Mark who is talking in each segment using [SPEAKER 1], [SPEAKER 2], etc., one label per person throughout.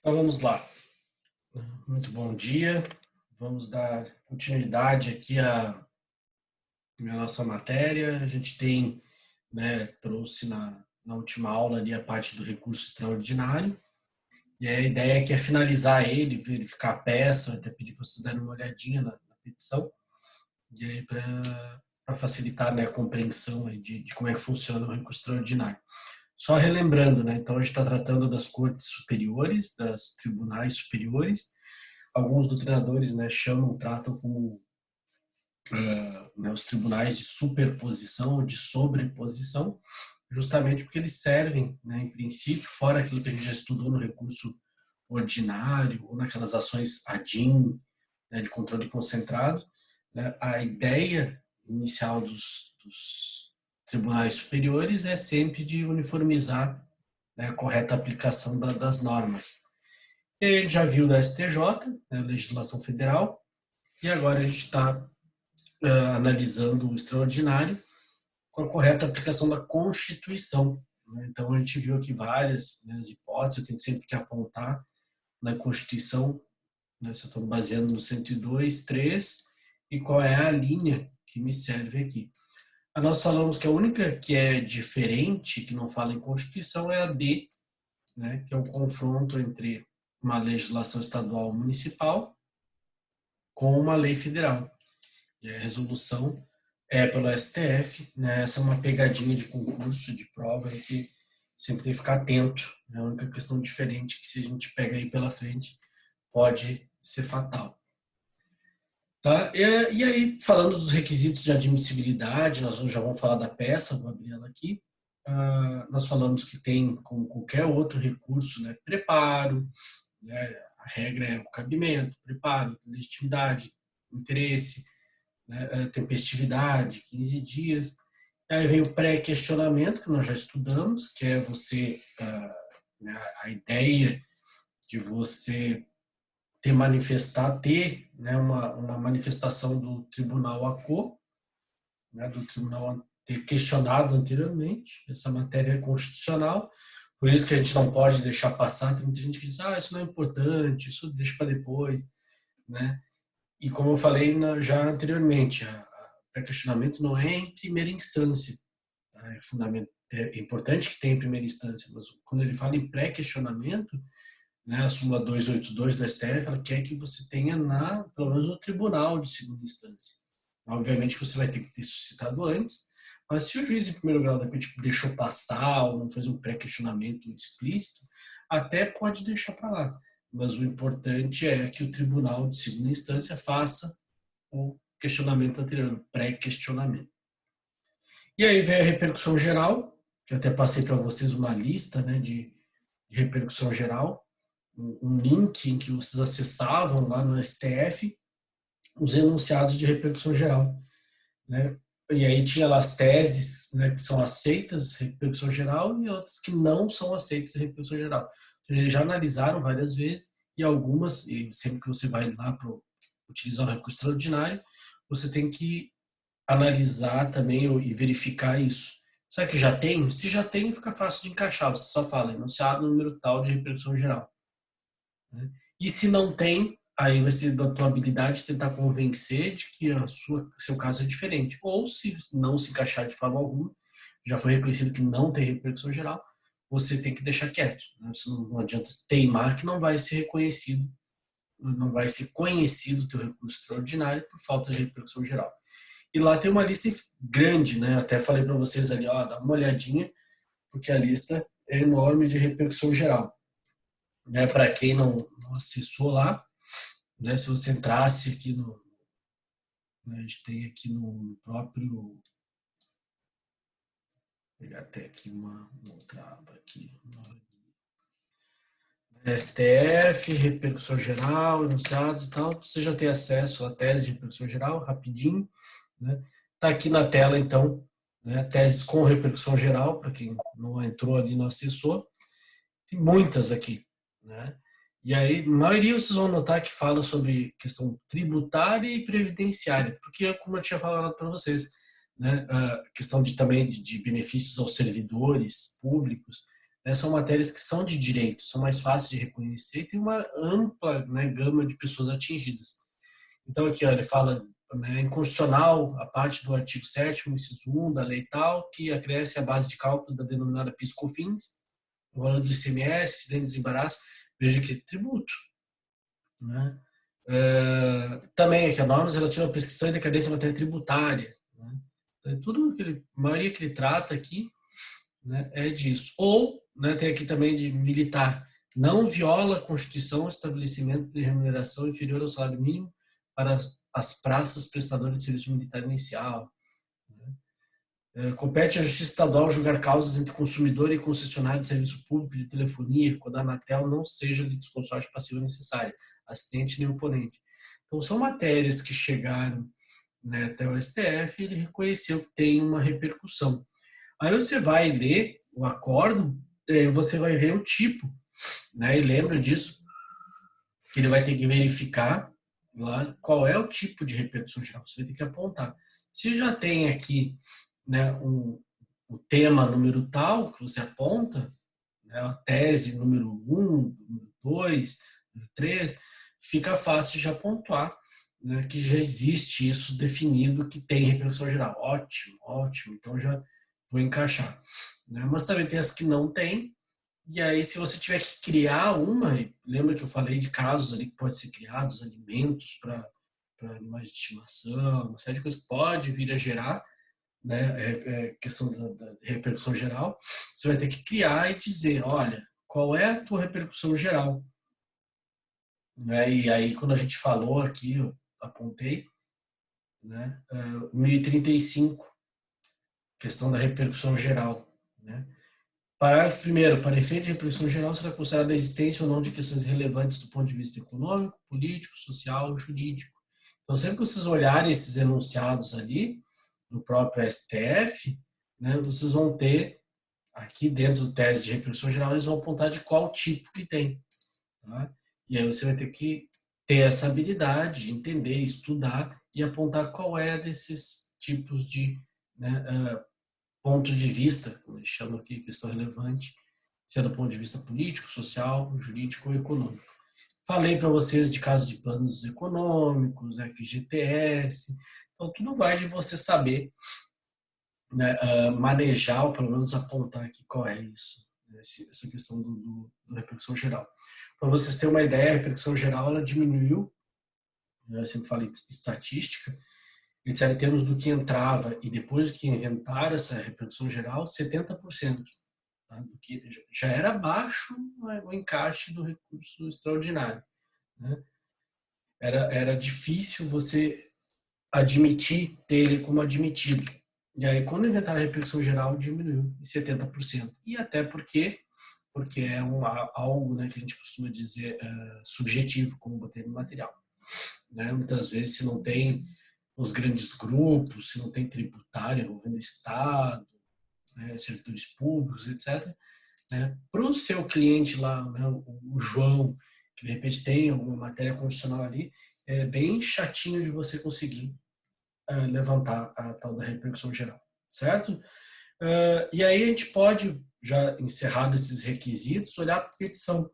[SPEAKER 1] Então vamos lá. Muito bom dia. Vamos dar continuidade aqui à nossa matéria. A gente tem, trouxe na última aula ali a parte do recurso extraordinário. E a ideia aqui é finalizar ele, verificar a peça, até pedir para vocês darem uma olhadinha na petição, e aí para facilitar, né, a compreensão aí de como é que funciona o recurso extraordinário. Só relembrando, né, então a gente está tratando das cortes superiores, das tribunais superiores. Alguns doutrinadores, né, tratam como os tribunais de superposição ou de sobreposição, justamente porque eles servem, né, em princípio, fora aquilo que a gente já estudou no recurso ordinário ou naquelas ações ADIM, né, de controle concentrado, né, a ideia inicial dos tribunais superiores é sempre de uniformizar, né, a correta aplicação das normas. E a gente já viu da STJ, né, legislação federal, e agora a gente está analisando o extraordinário com a correta aplicação da Constituição. Né? Então a gente viu aqui várias, né, as hipóteses, eu tenho sempre que apontar na Constituição, né, se eu estou baseando no 102.3, e qual é a linha que me serve aqui. Nós falamos que a única que é diferente, que não fala em Constituição, é a D, né, que é o confronto entre uma legislação estadual ou municipal com uma lei federal. E a resolução é pelo STF, né? Essa é uma pegadinha de concurso, de prova, que sempre tem que ficar atento. É a única questão diferente que, se a gente pega aí pela frente, pode ser fatal. Tá? E aí, falando dos requisitos de admissibilidade, nós já vamos falar da peça, vou abrir ela aqui. Nós falamos que tem, como qualquer outro recurso, né, preparo, né, a regra é o cabimento, preparo, legitimidade, interesse, né, tempestividade, 15 dias. Aí vem o pré-questionamento, que nós já estudamos, que é você, né, a ideia de você ter, né, uma manifestação do tribunal ACO, né, do tribunal ter questionado anteriormente, essa matéria é constitucional, por isso que a gente não pode deixar passar. Tem muita gente que diz, isso não é importante, isso deixa para depois, né? E como eu falei já anteriormente, o pré-questionamento não é em primeira instância. Tá? É importante que tenha em primeira instância, mas quando ele fala em pré-questionamento, né, a súmula 282 do STF, ela quer que você tenha pelo menos no tribunal de segunda instância. Obviamente que você vai ter que ter suscitado antes, mas se o juiz em primeiro grau de repente deixou passar ou não fez um pré-questionamento explícito, até pode deixar para lá. Mas o importante é que o tribunal de segunda instância faça o questionamento anterior, o pré-questionamento. E aí vem a repercussão geral, que eu até passei para vocês uma lista, né, de repercussão geral, um link em que vocês acessavam lá no STF os enunciados de repercussão geral, né? E aí tinha lá as teses, né, que são aceitas repercussão geral e outras que não são aceitas repercussão geral. Então, eles já analisaram várias vezes e algumas, e sempre que você vai lá para utilizar o recurso extraordinário, você tem que analisar também e verificar isso. Será que já tem? Se já tem, fica fácil de encaixar. Você só fala enunciado número tal de repercussão geral. Né? E se não tem, aí vai ser da tua habilidade tentar convencer de que seu caso é diferente. Ou se não se encaixar de forma alguma, já foi reconhecido que não tem repercussão geral, você tem que deixar quieto. Né? Você não adianta teimar que não vai ser reconhecido, não vai ser conhecido o teu recurso extraordinário por falta de repercussão geral. E lá tem uma lista grande, né? Até falei para vocês ali, dá uma olhadinha, porque a lista é enorme de repercussão geral. Né, para quem não acessou lá, né, se você entrasse aqui a gente tem aqui no próprio, vou pegar até aqui uma outra aba aqui, STF, repercussão geral, enunciados e tal, você já tem acesso à tese de repercussão geral, rapidinho, né? Tá aqui na tela, então, né, teses com repercussão geral, para quem não entrou ali, não acessou, tem muitas aqui, né? E aí, a maioria vocês vão notar que fala sobre questão tributária e previdenciária, porque, como eu tinha falado para vocês, né, a questão também de benefícios aos servidores públicos, né, são matérias que são de direito, são mais fáceis de reconhecer e tem uma ampla, né, gama de pessoas atingidas. Então, aqui, ó, ele fala, né, inconstitucional a parte do artigo 7º, inciso 1 da lei tal, que acresce a base de cálculo da denominada PIS/COFINS, o valor do ICMS, acidente de desembaraço, veja que é tributo. Né? Também aqui, a normas relativas à prescrição e decadência em matéria tributária. Né? Então, tudo que a maioria que ele trata aqui, né, é disso. Ou, né, tem aqui também de militar, não viola a Constituição o estabelecimento de remuneração inferior ao salário mínimo para as praças prestadoras de serviço militar inicial. Compete à Justiça Estadual julgar causas entre consumidor e concessionário de serviço público de telefonia, quando a Anatel não seja litisconsórcio passiva necessária, assistente nem oponente. Então, são matérias que chegaram, né, até o STF e ele reconheceu que tem uma repercussão. Aí você vai ler o acórdão, você vai ver o tipo, né, e lembra disso, que ele vai ter que verificar lá qual é o tipo de repercussão geral. Você vai ter que apontar. Se já tem aqui, né, o tema número tal que você aponta, né, a tese número 1, número 2, número 3, fica fácil de apontar, né, que já existe isso definido que tem repercussão geral. Ótimo, ótimo. Então já vou encaixar. Né? Mas também tem as que não tem. E aí, se você tiver que criar uma, lembra que eu falei de casos ali que podem ser criados, alimentos para animais de estimação, uma série de coisas que pode vir a gerar, né, questão da repercussão geral, você vai ter que criar e dizer, olha, qual é a tua repercussão geral? Né? E aí, quando a gente falou aqui, eu apontei, né, 1035, questão da repercussão geral. Né? Parágrafo 1º. Para efeito de repercussão geral, será considerada a existência ou não de questões relevantes do ponto de vista econômico, político, social, jurídico. Então, sempre que vocês olharem esses enunciados ali, no próprio STF, né, vocês vão ter, aqui dentro do tese de repercussão geral, eles vão apontar de qual tipo que tem. Tá? E aí você vai ter que ter essa habilidade de entender, estudar e apontar qual é desses tipos de, né, ponto de vista, como eles chamam aqui, questão relevante, se é do ponto de vista político, social, jurídico ou econômico. Falei para vocês de casos de planos econômicos, FGTS, então tudo vai de você saber, né, manejar, ou pelo menos apontar aqui qual é isso, né, essa questão do repercussão geral. Para vocês terem uma ideia, a repercussão geral ela diminuiu, eu sempre falei de estatística, em termos do que entrava e depois do que inventaram essa repercussão geral, 70%. Tá? Do que já era baixo, né, o encaixe do recurso extraordinário. Né? Era difícil você admitir ter ele como admitido. E aí, quando inventaram a repercussão geral, diminuiu em 70%. E até porque é algo, né, que a gente costuma dizer subjetivo, como botei no material. Né? Muitas vezes, se não tem os grandes grupos, se não tem tributário envolvendo o Estado, né, servidores públicos, etc., né, para o seu cliente lá, né, o João, que de repente tem alguma matéria constitucional ali, é bem chatinho de você conseguir levantar a tal da repercussão geral, certo? E aí a gente pode, já encerrado esses requisitos, olhar para a petição.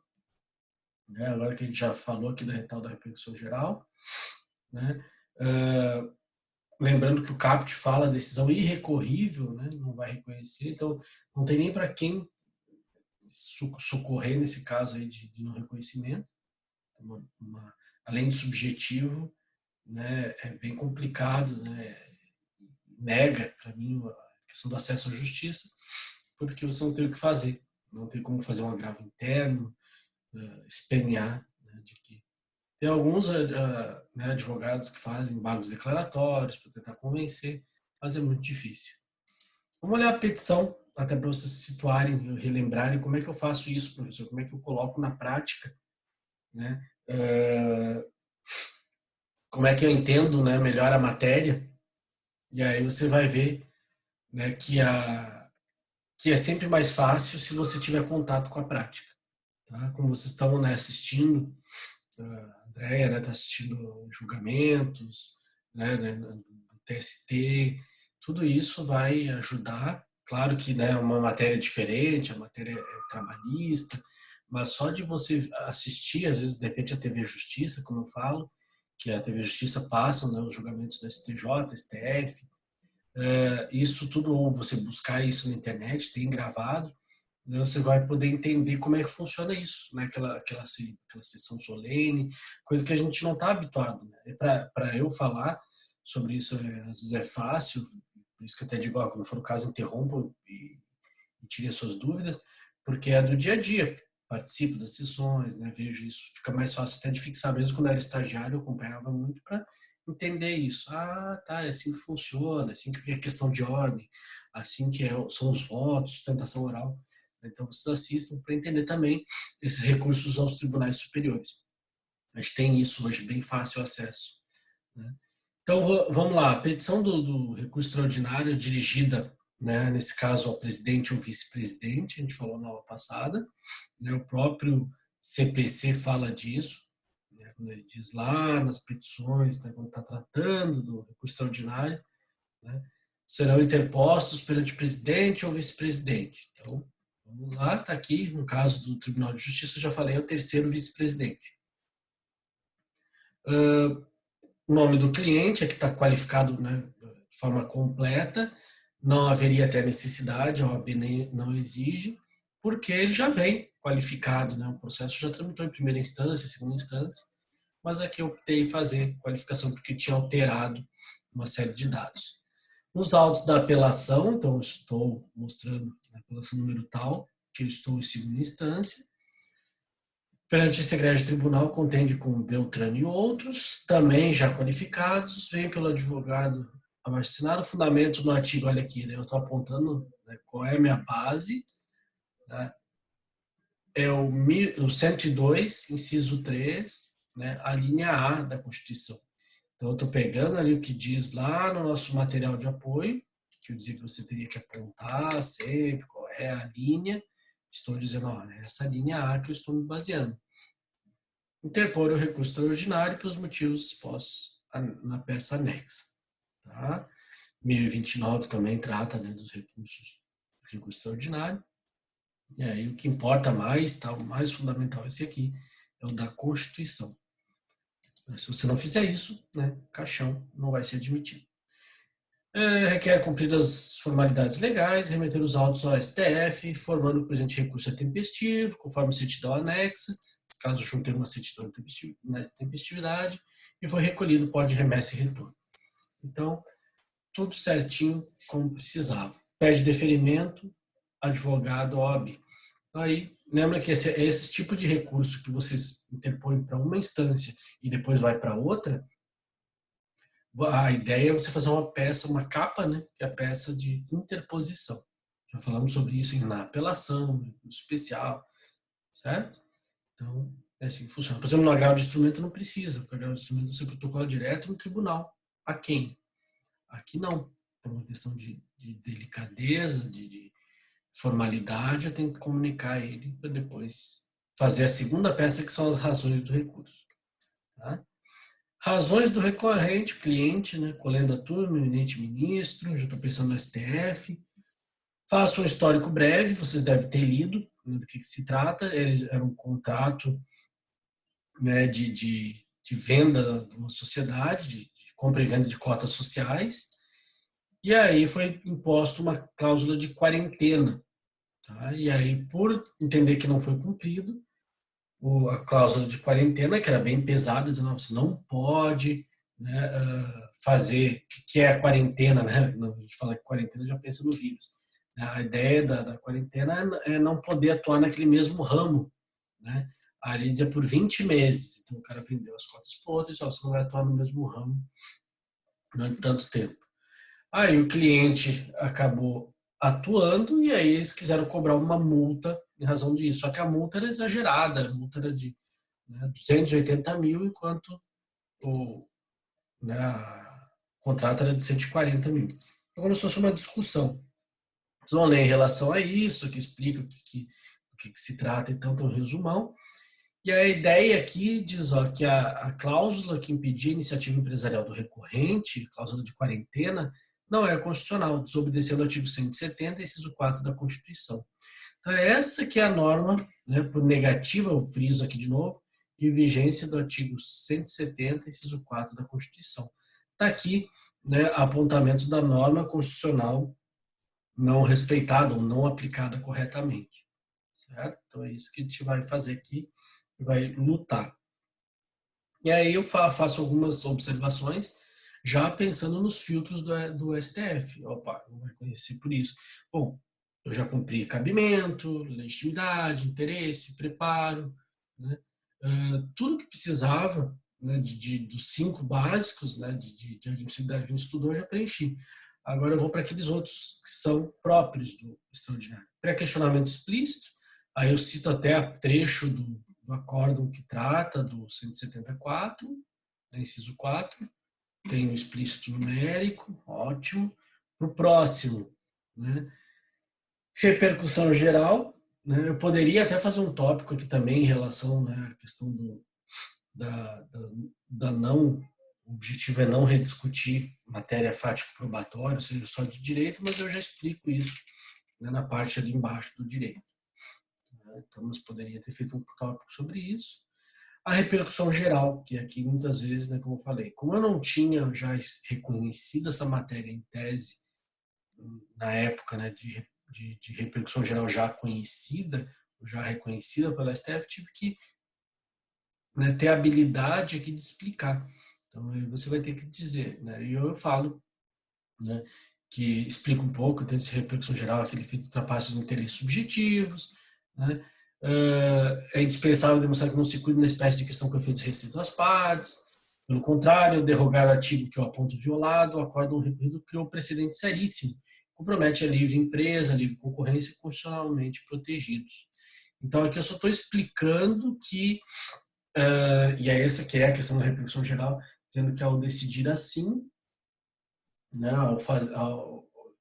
[SPEAKER 1] Né? Agora que a gente já falou aqui da tal da repercussão geral, né? Lembrando que o CAPT fala decisão irrecorrível, né? Não vai reconhecer, então não tem nem para quem socorrer nesse caso aí de não reconhecimento. Além do subjetivo, né? É bem complicado, né? Nega, para mim, a questão do acesso à justiça, porque você não tem o que fazer, não tem como fazer um agravo interno, espernear, né? De que tem alguns né, advogados que fazem embargos declaratórios para tentar convencer, mas é muito difícil. Vamos olhar a petição, até para vocês se situarem, relembrarem como é que eu faço isso, professor, como é que eu coloco na prática, né? Como é que eu entendo, né, melhor a matéria, e aí você vai ver, né, que é sempre mais fácil se você tiver contato com a prática. Tá? Como vocês estão, né, assistindo, a Andréia, né, está assistindo julgamentos, né, do TST, tudo isso vai ajudar, Claro que, né, é uma matéria diferente, a matéria é trabalhista, mas só de você assistir, às vezes, de repente, a TV Justiça, como eu falo, que a TV Justiça passa, né, os julgamentos do STJ, STF, isso tudo, ou você buscar isso na internet, tem gravado, né, você vai poder entender como é que funciona isso, né, aquela sessão solene, coisa que a gente não está habituado. Né? Para eu falar sobre isso, às vezes é fácil, por isso que eu até digo, ó, quando for o caso, interrompam e tire as suas dúvidas, porque é do dia a dia. Participo das sessões, né, vejo isso, fica mais fácil até de fixar, mesmo quando eu era estagiário, eu acompanhava muito para entender isso. Ah, tá, é assim que funciona, é assim que é questão de ordem, assim que são os votos, sustentação oral. Então, vocês assistam para entender também esses recursos aos tribunais superiores. A gente tem isso hoje bem fácil acesso. Né? Então, vamos lá. A petição do recurso extraordinário dirigida, né, nesse caso, ao presidente ou vice-presidente, a gente falou na aula passada. Né, o próprio CPC fala disso, né, quando ele diz lá nas petições, né, quando está tratando do recurso extraordinário, né, serão interpostos perante o presidente ou vice-presidente. Então, vamos lá, está aqui, no caso do Tribunal de Justiça, eu já falei, é o terceiro vice-presidente. O nome do cliente é que está qualificado, né, de forma completa, não haveria até necessidade, a OAB não exige, porque ele já vem qualificado, né, o processo já tramitou em primeira instância, segunda instância, mas aqui eu optei em fazer qualificação porque tinha alterado uma série de dados. Nos autos da apelação, então estou mostrando a apelação número tal, que eu estou em segunda instância. Perante esse egrégio tribunal, contende com Beltrano e outros, também já qualificados, vem pelo advogado abaixo assinado, fundamento no artigo, olha aqui, né, eu estou apontando, né, qual é a minha base, né, é o 102, inciso 3, né, a linha A da Constituição. Então, eu estou pegando ali o que diz lá no nosso material de apoio, que eu dizia que você teria que apontar sempre qual é a linha. Estou dizendo, ó, é essa linha A que eu estou me baseando. Interpor o recurso extraordinário pelos motivos expostos na peça anexa. Tá? 1029 também trata, né, dos recursos do recurso extraordinário. E aí o que importa mais, tá, o mais fundamental esse aqui, é o da Constituição. Se você não fizer isso, né, caixão não vai ser admitido. Requer cumprir as formalidades legais, remeter os autos ao STF, formando que o presente recurso é tempestivo, conforme certidão anexa, nesse caso juntei uma certidão de tempestividade, e foi recolhido, pode remessa e retorno. Então, tudo certinho como precisava. Pede deferimento, advogado, OAB. Aí, lembra que esse tipo de recurso que vocês interpõem para uma instância e depois vai para outra, a ideia é você fazer uma peça, uma capa, né, que é a peça de interposição. Já falamos sobre isso na apelação, no especial, certo? Então, é assim que funciona. Por exemplo, no agravo de instrumento não precisa, porque o agravo de instrumento você protocola direto no tribunal. A quem? Aqui não. Por uma questão de delicadeza, de formalidade, eu tenho que comunicar ele para depois fazer a segunda peça, que são as razões do recurso. Tá? Razões do recorrente, cliente, né? Colenda turma, eminente ministro, já estou pensando no STF. Faço um histórico breve, vocês devem ter lido, né, do que se trata. Era um contrato, né, de venda de uma sociedade, de compra e venda de cotas sociais. E aí foi imposta uma cláusula de quarentena. Tá? E aí, por entender que não foi cumprido, a cláusula de quarentena, que era bem pesada, dizendo que você não pode, né, fazer, que é a quarentena, né? A gente fala que quarentena já pensa no vírus. A ideia da quarentena é não poder atuar naquele mesmo ramo, né? Ali dizia por 20 meses. Então o cara vendeu as cotas para outro e só você não vai atuar no mesmo ramo durante tanto tempo. Aí o cliente acabou atuando e aí eles quiseram cobrar uma multa em razão disso. Só que a multa era exagerada, a multa era de, né, 280 mil, enquanto o contrato era de 140 mil. Então começou uma discussão. Vocês vão ler em relação a isso, que explica o que se trata, então tem um resumão. E a ideia aqui diz, ó, que a cláusula que impedia a iniciativa empresarial do recorrente, cláusula de quarentena, não é constitucional, desobedecendo ao artigo 170, inciso 4 da Constituição. Então, essa que é a norma, né, por negativa, eu friso aqui de novo, de vigência do artigo 170, inciso 4 da Constituição. Está aqui, né, apontamento da norma constitucional não respeitada ou não aplicada corretamente. Certo? Então, é isso que a gente vai fazer aqui, vai lutar. E aí eu faço algumas observações, já pensando nos filtros do STF. Opa, não vai conhecer por isso. Bom, eu já cumpri cabimento, legitimidade, interesse, preparo, né? Tudo que precisava, né, dos 5 básicos, né, de admissibilidade que a gente estudou, eu já preenchi. Agora eu vou para aqueles outros que são próprios do extraordinário. Pré-questionamento explícito, aí eu cito até trecho do acórdão que trata do 174, né, inciso 4, tem o explícito numérico, ótimo. Para o próximo, né, repercussão geral, né, eu poderia até fazer um tópico aqui também em relação, né, à questão da não, o objetivo é não rediscutir matéria fático-probatória, ou seja, só de direito, mas eu já explico isso, né, na parte ali embaixo do direito. Então, nós poderia ter feito um tópico sobre isso. A repercussão geral, que aqui muitas vezes, né, como eu falei, como eu não tinha já reconhecido essa matéria em tese, na época, né, de repercussão geral já conhecida, já reconhecida pela STF, tive que, né, ter a habilidade aqui de explicar. Então, você vai ter que dizer, né, e eu falo, né, que explica um pouco, tem essa repercussão geral, aquele efeito ultrapassa os interesses subjetivos, né, é indispensável demonstrar que não se cuida na espécie de questão com efeitos restritos às partes. Pelo contrário, derrogar o artigo que eu aponto violado, o acórdão recorrido criou um precedente seríssimo, compromete a livre empresa, a livre concorrência constitucionalmente protegidos. Então, aqui eu só estou explicando que, e é essa que é a questão da repercussão geral, dizendo que ao decidir assim, né,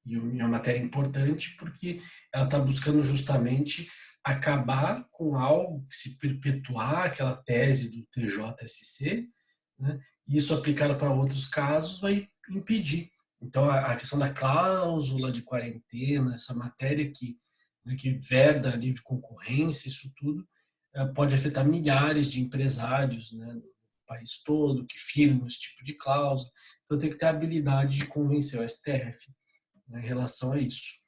[SPEAKER 1] e é uma matéria importante porque ela está buscando justamente acabar com algo, se perpetuar aquela tese do TJSC, né, e isso aplicado para outros casos vai impedir. Então, a questão da cláusula de quarentena, essa matéria né, que veda a livre concorrência, isso tudo pode afetar milhares de empresários, né, no país todo, que firmam esse tipo de cláusula. Então, tem que ter a habilidade de convencer o STF, né, em relação a isso.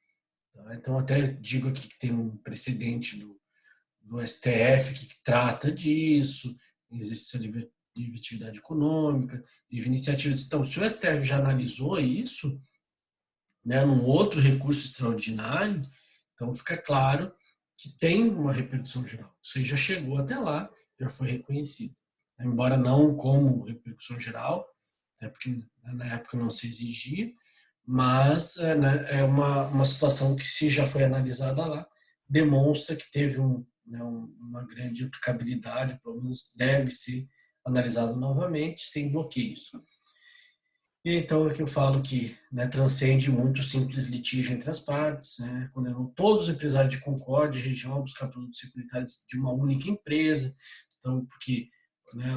[SPEAKER 1] Tá? Então, até digo aqui que tem um precedente do STF que trata disso, existe a livre atividade econômica, livre iniciativa. Então, se o STF já analisou isso, né, num outro recurso extraordinário, então fica claro que tem uma repercussão geral. Ou seja, já chegou até lá, já foi reconhecido. Embora não como repercussão geral, até porque na época não se exigia, mas né, é uma situação que, se já foi analisada lá, demonstra que teve né, uma grande aplicabilidade, pelo menos deve ser analisado novamente, sem bloqueios. E então é que eu falo que, né, transcende muito simples litígio entre as partes, né, condenam todos os empresários de Concórdia e região a buscar produtos securitários de uma única empresa. Então, porque, né,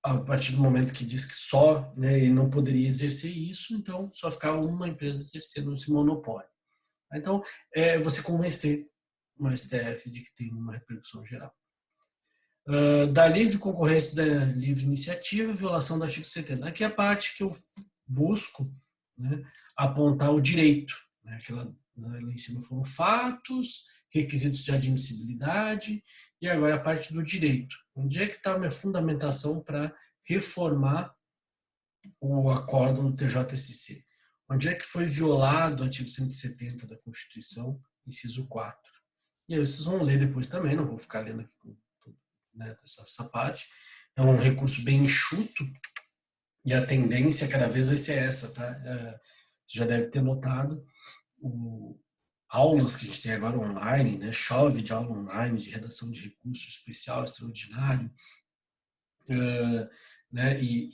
[SPEAKER 1] a partir do momento que diz que só, né, ele não poderia exercer isso, então só ficava uma empresa exercendo esse monopólio. Então, você convencer o STF de que tem uma repercussão geral. Da livre concorrência, da livre iniciativa, violação do artigo 70. Aqui é a parte que eu busco, né, apontar o direito. Né, aquela, lá em cima foram fatos, requisitos de admissibilidade, e agora a parte do direito. Onde é que está a minha fundamentação para reformar o acórdão do TJSC? Onde é que foi violado o artigo 170 da Constituição, inciso 4? E aí vocês vão ler depois também, não vou ficar lendo aqui com, né, essa parte. É um recurso bem enxuto e a tendência cada vez vai ser essa, tá? Você já deve ter notado aulas que a gente tem agora online, né? Chove de aula online, de redação de recurso especial, extraordinário, né? E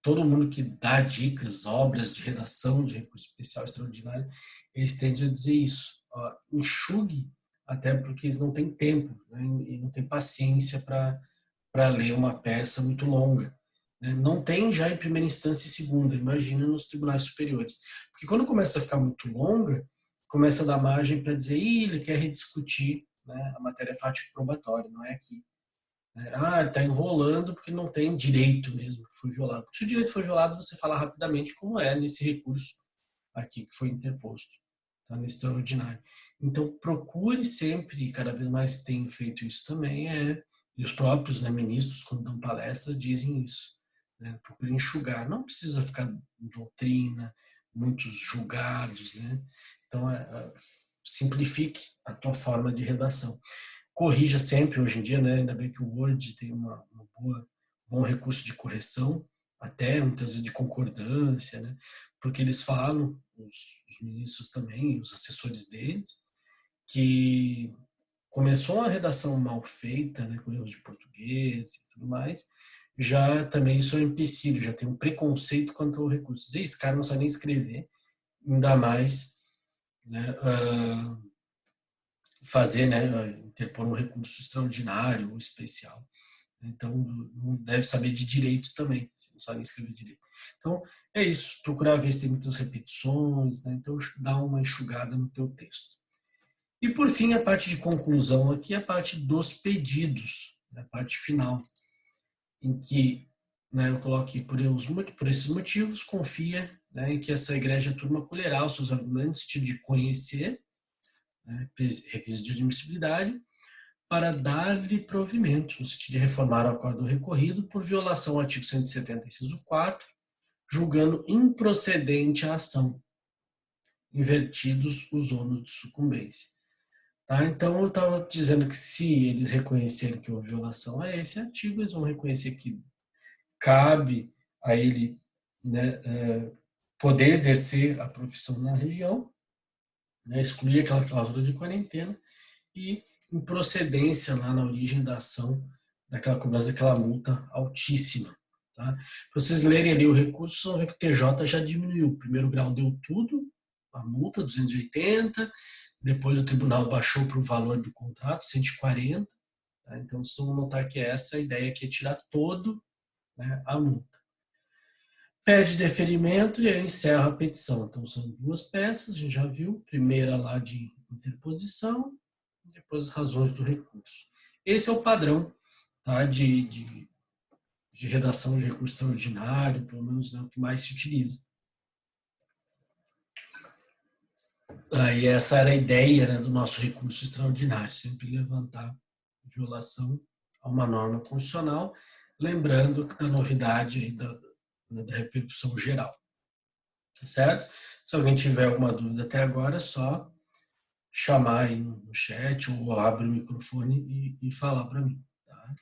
[SPEAKER 1] todo mundo que dá dicas, obras de redação de recurso especial, extraordinário, eles tendem a dizer isso. Ó, enxugue, até porque eles não têm tempo, né? E não têm paciência para ler uma peça muito longa. né? Não tem já em primeira instância e segunda, imagina nos tribunais superiores. Porque quando começa a ficar muito longa, começa a dar margem para dizer, ele quer rediscutir, né, a matéria fática probatória, não é aqui. Ele está enrolando porque não tem direito mesmo que foi violado. Porque se o direito foi violado, você fala rapidamente como é nesse recurso aqui que foi interposto, tá? No extraordinário. Então, procure sempre, e cada vez mais tem feito isso também, e os próprios, né, ministros, quando dão palestras, dizem isso. Né? Procure enxugar. Não precisa ficar em doutrina, muitos julgados. Né? Então, simplifique a tua forma de redação. Corrija sempre, hoje em dia, né? Ainda bem que o Word tem uma bom recurso de correção, até muitas vezes de concordância, né? Porque eles falam, os ministros também, os assessores deles, que começou uma redação mal feita, né, com erros de português e tudo mais, já também isso é um empecilho, já tem um preconceito quanto ao recurso. Esse cara não sabe nem escrever, ainda mais, né, fazer, né, interpor um recurso extraordinário ou especial. Então, não deve saber de direito também, se não sabe escrever direito. Então, é isso, procurar ver se tem muitas repetições, né? Então, dá uma enxugada no teu texto. E, por fim, a parte de conclusão aqui é a parte dos pedidos, né? A parte final, em que, né, eu coloco aqui, por esses motivos, confia, né, em que essa igreja turma colherá os seus argumentos no sentido de conhecer, né, requisito de admissibilidade, para dar-lhe provimento, no sentido de reformar o acordo recorrido por violação ao artigo 170, inciso 4, julgando improcedente a ação, invertidos os ônus de sucumbência. Tá? Então, eu estava dizendo que se eles reconhecerem que houve violação a esse artigo, eles vão reconhecer que cabe a ele, né, poder exercer a profissão na região, né, excluir aquela cláusula de quarentena e improcedência lá na origem da ação, daquela cobrança daquela multa altíssima. Tá? Para vocês lerem ali o recurso, vocês vão ver que o TJ já diminuiu. O primeiro grau deu tudo, a multa, 280, depois o tribunal baixou para o valor do contrato, 140. Tá? Então, vocês vão notar que essa ideia aqui é tirar todo, né, a multa. Pede deferimento e aí encerra a petição. Então, são duas peças, a gente já viu. Primeira lá de interposição, depois as razões do recurso. Esse é o padrão, tá, de redação de recurso extraordinário, pelo menos, né, o que mais se utiliza. Aí essa era a ideia, né, do nosso recurso extraordinário, sempre levantar violação a uma norma constitucional, lembrando da novidade aí da repercussão geral. Tá certo? Se alguém tiver alguma dúvida até agora, é só chamar aí no chat ou abre o microfone e falar para mim. Tá?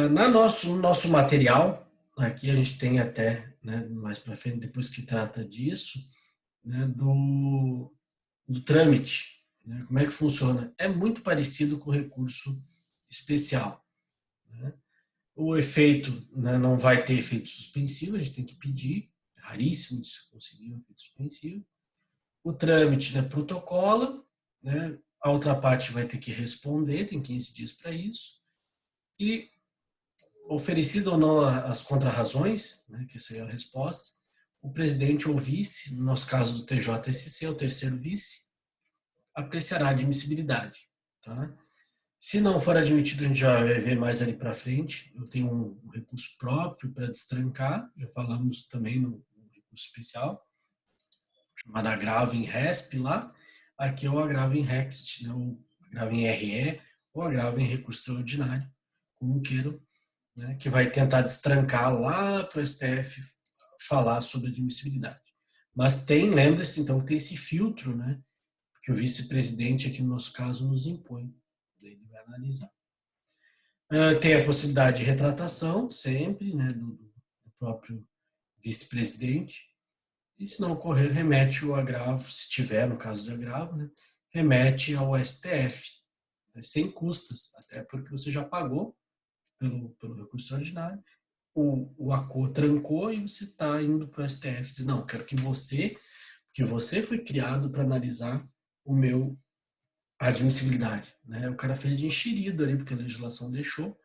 [SPEAKER 1] No nosso material, aqui a gente tem até, né, mais para frente, depois que trata disso, né, do trâmite. Né, como é que funciona? É muito parecido com o recurso especial. Né? O efeito, né, não vai ter efeito suspensivo, a gente tem que pedir, é raríssimo de se conseguir um efeito suspensivo. O trâmite, né, protocola, né, a outra parte vai ter que responder, tem 15 dias para isso. E oferecido ou não as contrarrazões, né, que seria a resposta, o presidente ou vice, no nosso caso do TJSC, o terceiro vice, apreciará a admissibilidade. Tá? Se não for admitido, a gente já vai ver mais ali para frente. Eu tenho um recurso próprio para destrancar, já falamos também no recurso especial, chamado agravo em RESP lá. Aqui é o agravo em REXT, né, o agravo em RE, ou agravo em recurso extraordinário, como queiram, né, que vai tentar destrancar lá para o STF falar sobre admissibilidade. Mas lembre-se então que tem esse filtro, né, que o vice-presidente aqui no nosso caso nos impõe. Ele vai analisar. Tem a possibilidade de retratação, sempre, né, do próprio vice-presidente. E se não ocorrer, remete o agravo, se tiver no caso de agravo, né, remete ao STF, né, sem custas, até porque você já pagou pelo recurso ordinário, o ACO trancou e você está indo para o STF dizer, não, quero que porque você foi criado para analisar a admissibilidade. Né? O cara fez de enxerido ali, porque a legislação deixou,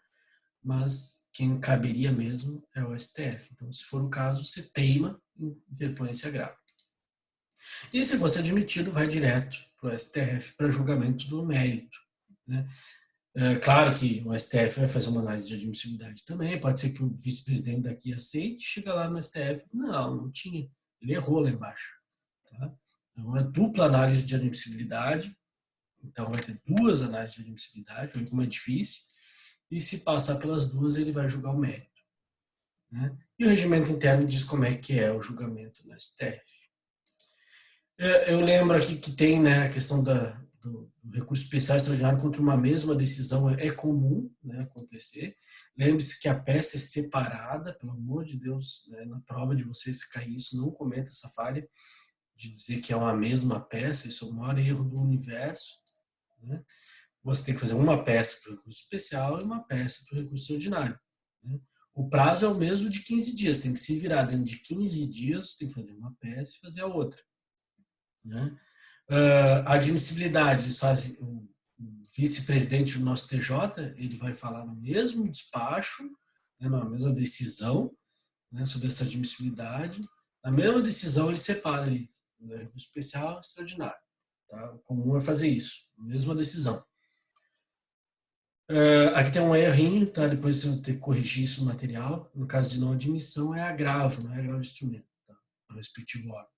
[SPEAKER 1] mas quem caberia mesmo é o STF. Então, se for o caso, você teima em interponência grave. E se fosse admitido, vai direto para o STF para julgamento do mérito, né? Claro que o STF vai fazer uma análise de admissibilidade também, pode ser que o vice-presidente daqui aceite, chega lá no STF, não tinha, ele errou lá embaixo. Tá? Então, é dupla análise de admissibilidade, então vai ter duas análises de admissibilidade, como é difícil, e se passar pelas duas, ele vai julgar o mérito. Né? E o regimento interno diz como é que é o julgamento no STF. Eu lembro aqui que tem, né, a questão do recurso especial extraordinário contra uma mesma decisão, é comum, né, acontecer. Lembre-se que a peça é separada, pelo amor de Deus, né, na prova de você se cair isso, não cometa essa falha de dizer que é uma mesma peça, isso é o maior erro do universo. Né? Você tem que fazer uma peça para o recurso especial e uma peça para o recurso extraordinário. Né? O prazo é o mesmo de 15 dias, tem que se virar dentro de 15 dias, você tem que fazer uma peça e fazer a outra. Né? A admissibilidade, eles fazem, o vice-presidente do nosso TJ, ele vai falar no mesmo despacho, né, na mesma decisão, né, sobre essa admissibilidade. Na mesma decisão, ele separa ali, né, recurso especial e extraordinário. Tá? O comum é fazer isso, mesma decisão. Aqui tem um errinho, tá? Depois você vai ter que corrigir isso no material. No caso de não admissão, é agravo, não é agravo de instrumento. Tá? O respectivo órgão.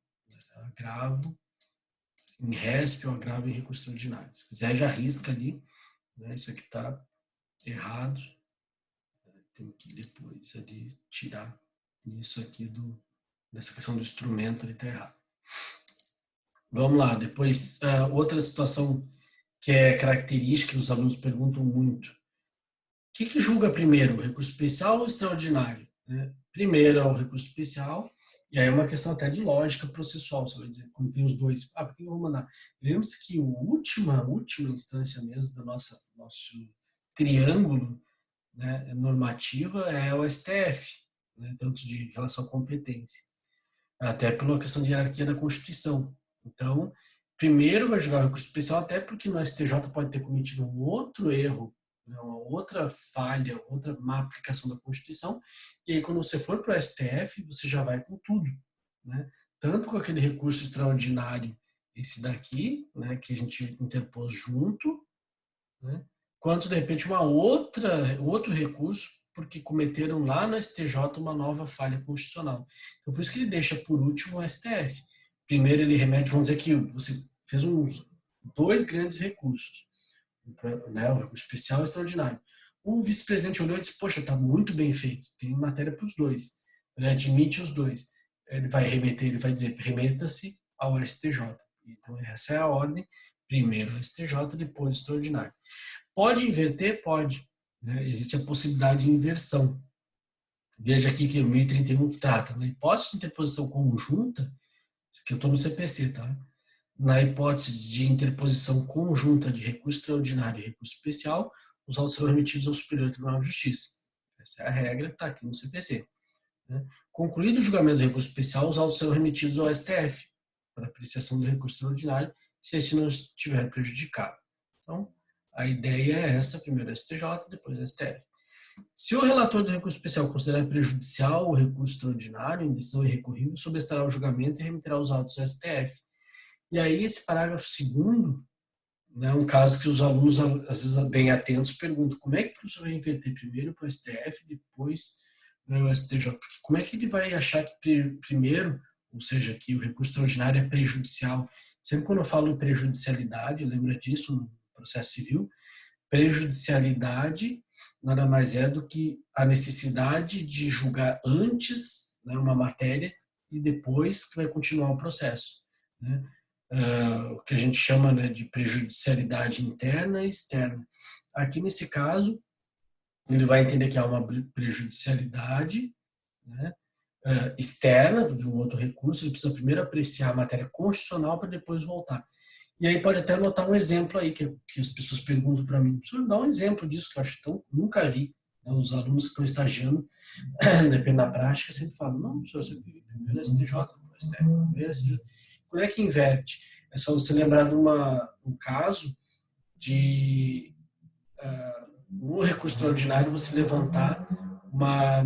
[SPEAKER 1] Agravo em RESP ou agravo em recurso extraordinário. Se quiser, já risca ali. Né? Isso aqui está errado. Tem que depois ali tirar isso aqui dessa questão do instrumento, ali está errado. Vamos lá. Depois, outra situação que é característica, que os alunos perguntam muito. O que julga primeiro, o recurso especial ou extraordinário? Né? Primeiro é o recurso especial, e aí é uma questão até de lógica processual, você vai dizer, como tem os dois, por que eu vou mandar? Lembre-se que a última instância mesmo do nosso triângulo, né, normativa é o STF, né, tanto de relação à competência, até pela questão de hierarquia da Constituição. Então, primeiro vai julgar o recurso especial, até porque no STJ pode ter cometido um outro erro, né, uma outra falha, outra má aplicação da Constituição, e aí quando você for para o STF, você já vai com tudo. Né? Tanto com aquele recurso extraordinário, esse daqui, né, que a gente interpôs junto, né, quanto de repente outro recurso, porque cometeram lá no STJ uma nova falha constitucional. Então, por isso que ele deixa por último o STF. Primeiro ele remete, vamos dizer que você fez dois grandes recursos, né, o recurso especial e o extraordinário. O vice-presidente olhou e disse, poxa, está muito bem feito, tem matéria para os dois. Ele admite os dois. Ele vai remeter, ele vai dizer, remeta-se ao STJ. Então, essa é a ordem. Primeiro o STJ, depois o extraordinário. Pode inverter? Pode. Né? Existe a possibilidade de inversão. Veja aqui que o 1031 trata. Na hipótese de interposição conjunta, isso aqui eu estou no CPC, tá? Na hipótese de interposição conjunta de recurso extraordinário e recurso especial, os autos serão remetidos ao Superior Tribunal de Justiça. Essa é a regra, está aqui no CPC. Né? Concluído o julgamento do recurso especial, os autos serão remetidos ao STF para apreciação do recurso extraordinário, se este não estiver prejudicado. Então, a ideia é essa, primeiro STJ, depois STF. Se o relator do recurso especial considerar prejudicial o recurso extraordinário em decisão irrecorrível, sobrestará o julgamento e remeterá os autos ao STF. E aí esse parágrafo segundo, né, um caso que os alunos, às vezes bem atentos, perguntam como é que o professor vai inverter primeiro para o STF, depois, né, o STJ? Porque como é que ele vai achar que primeiro, ou seja, que o recurso extraordinário é prejudicial? Sempre quando eu falo em prejudicialidade, lembra disso no processo civil, prejudicialidade nada mais é do que a necessidade de julgar antes, né, uma matéria e depois que vai continuar o processo. Né? O que a gente chama, né, de prejudicialidade interna e externa. Aqui nesse caso, ele vai entender que há uma prejudicialidade, né, externa de um outro recurso, ele precisa primeiro apreciar a matéria constitucional para depois voltar. E aí pode até anotar um exemplo aí, que as pessoas perguntam para mim. Professor, dá um exemplo disso que eu acho tão... Nunca vi. Né? Os alunos que estão estagiando, dependendo da prática, sempre falam, não, professor, você primeiro STJ, depois STF, primeiro STJ. Quando é que inverte? É só você lembrar de um caso de no recurso extraordinário, você levantar uma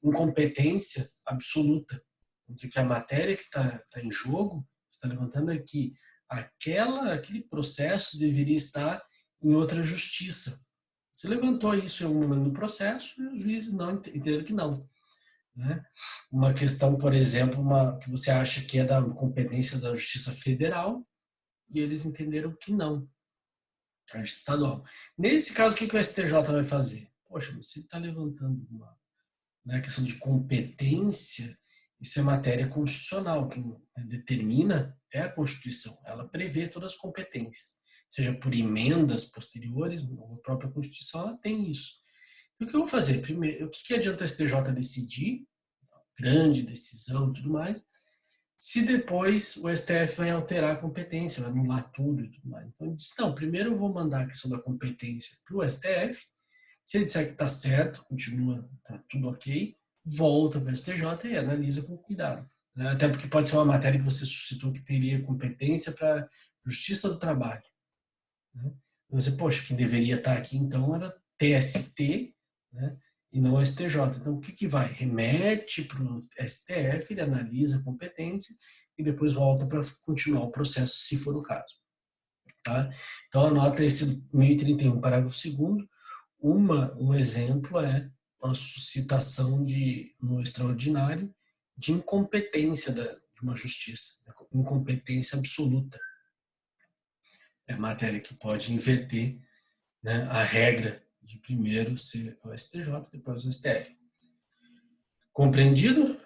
[SPEAKER 1] incompetência absoluta. Vamos dizer que a matéria que está em jogo, você está levantando é que aquele processo deveria estar em outra justiça. Você levantou isso em algum momento do processo e os juízes não entenderam que não. Né? Uma questão, por exemplo, que você acha que é da competência da Justiça Federal e eles entenderam que não, a Justiça Estadual. Nesse caso, o que o STJ vai fazer? Poxa, você está levantando uma questão de competência, isso é matéria constitucional, quem determina é a Constituição, ela prevê todas as competências, seja por emendas posteriores, a própria Constituição ela tem isso. Então, o que eu vou fazer? Primeiro, o que adianta o STJ decidir, grande decisão e tudo mais, se depois o STF vai alterar a competência, vai anular tudo e tudo mais. Então, eu disse, não, primeiro eu vou mandar a questão da competência para o STF, se ele disser que está certo, continua, está tudo ok, volta para o STJ e analisa com cuidado. Né? Até porque pode ser uma matéria que você suscitou que teria competência para Justiça do Trabalho. Né? Você, poxa, quem deveria estar aqui então era TST, né? E não o STJ. Então, o que vai? Remete para o STF, ele analisa a competência e depois volta para continuar o processo, se for o caso. Tá? Então, anota esse 1031, parágrafo 2º. Um exemplo é a suscitação no extraordinário de incompetência de uma justiça, incompetência absoluta. É matéria que pode inverter, né, a regra de primeiro ser o STJ, depois o STF. Compreendido?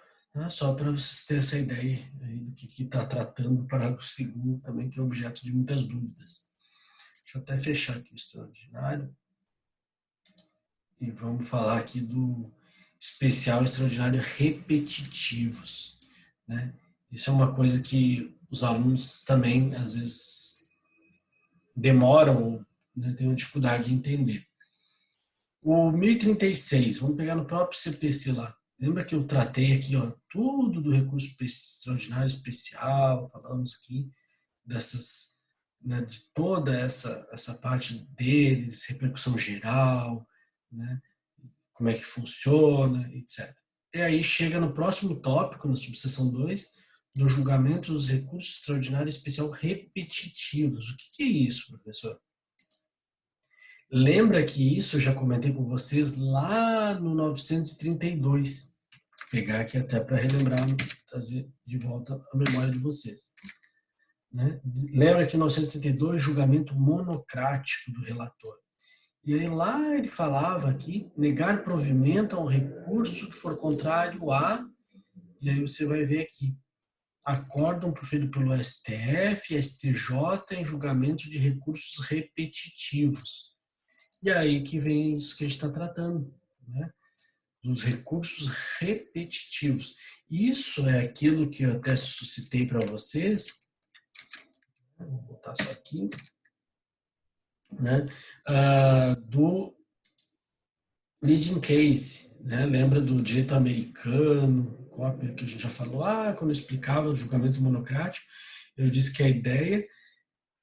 [SPEAKER 1] Só para vocês terem essa ideia aí do que está tratando o parágrafo 2º também, que é objeto de muitas dúvidas. Deixa eu até fechar aqui o extraordinário. E vamos falar aqui do especial extraordinário repetitivos. Né? Isso é uma coisa que os alunos também, às vezes, demoram, né, têm uma dificuldade de entender. O 1036, vamos pegar no próprio CPC lá. Lembra que eu tratei aqui, ó, tudo do recurso extraordinário especial, falamos aqui dessas, né, de toda essa parte deles, repercussão geral, né, como é que funciona, etc. E aí chega no próximo tópico, na subseção 2, do julgamento dos recursos extraordinários especial repetitivos. O que é isso, professor? Lembra que isso eu já comentei com vocês lá no 932. Vou pegar aqui até para relembrar, trazer de volta a memória de vocês. Né? Lembra que no 932, julgamento monocrático do relator. E aí lá ele falava aqui, negar provimento a um recurso que for contrário a, e aí você vai ver aqui, acórdão proferido pelo STF e STJ em julgamento de recursos repetitivos. E aí que vem isso que a gente está tratando, né? Dos recursos repetitivos. Isso é aquilo que eu até suscitei para vocês. Vou botar só aqui. Né? Do leading case. Né? Lembra do direito americano, cópia que a gente já falou quando eu explicava o julgamento monocrático. Eu disse que a ideia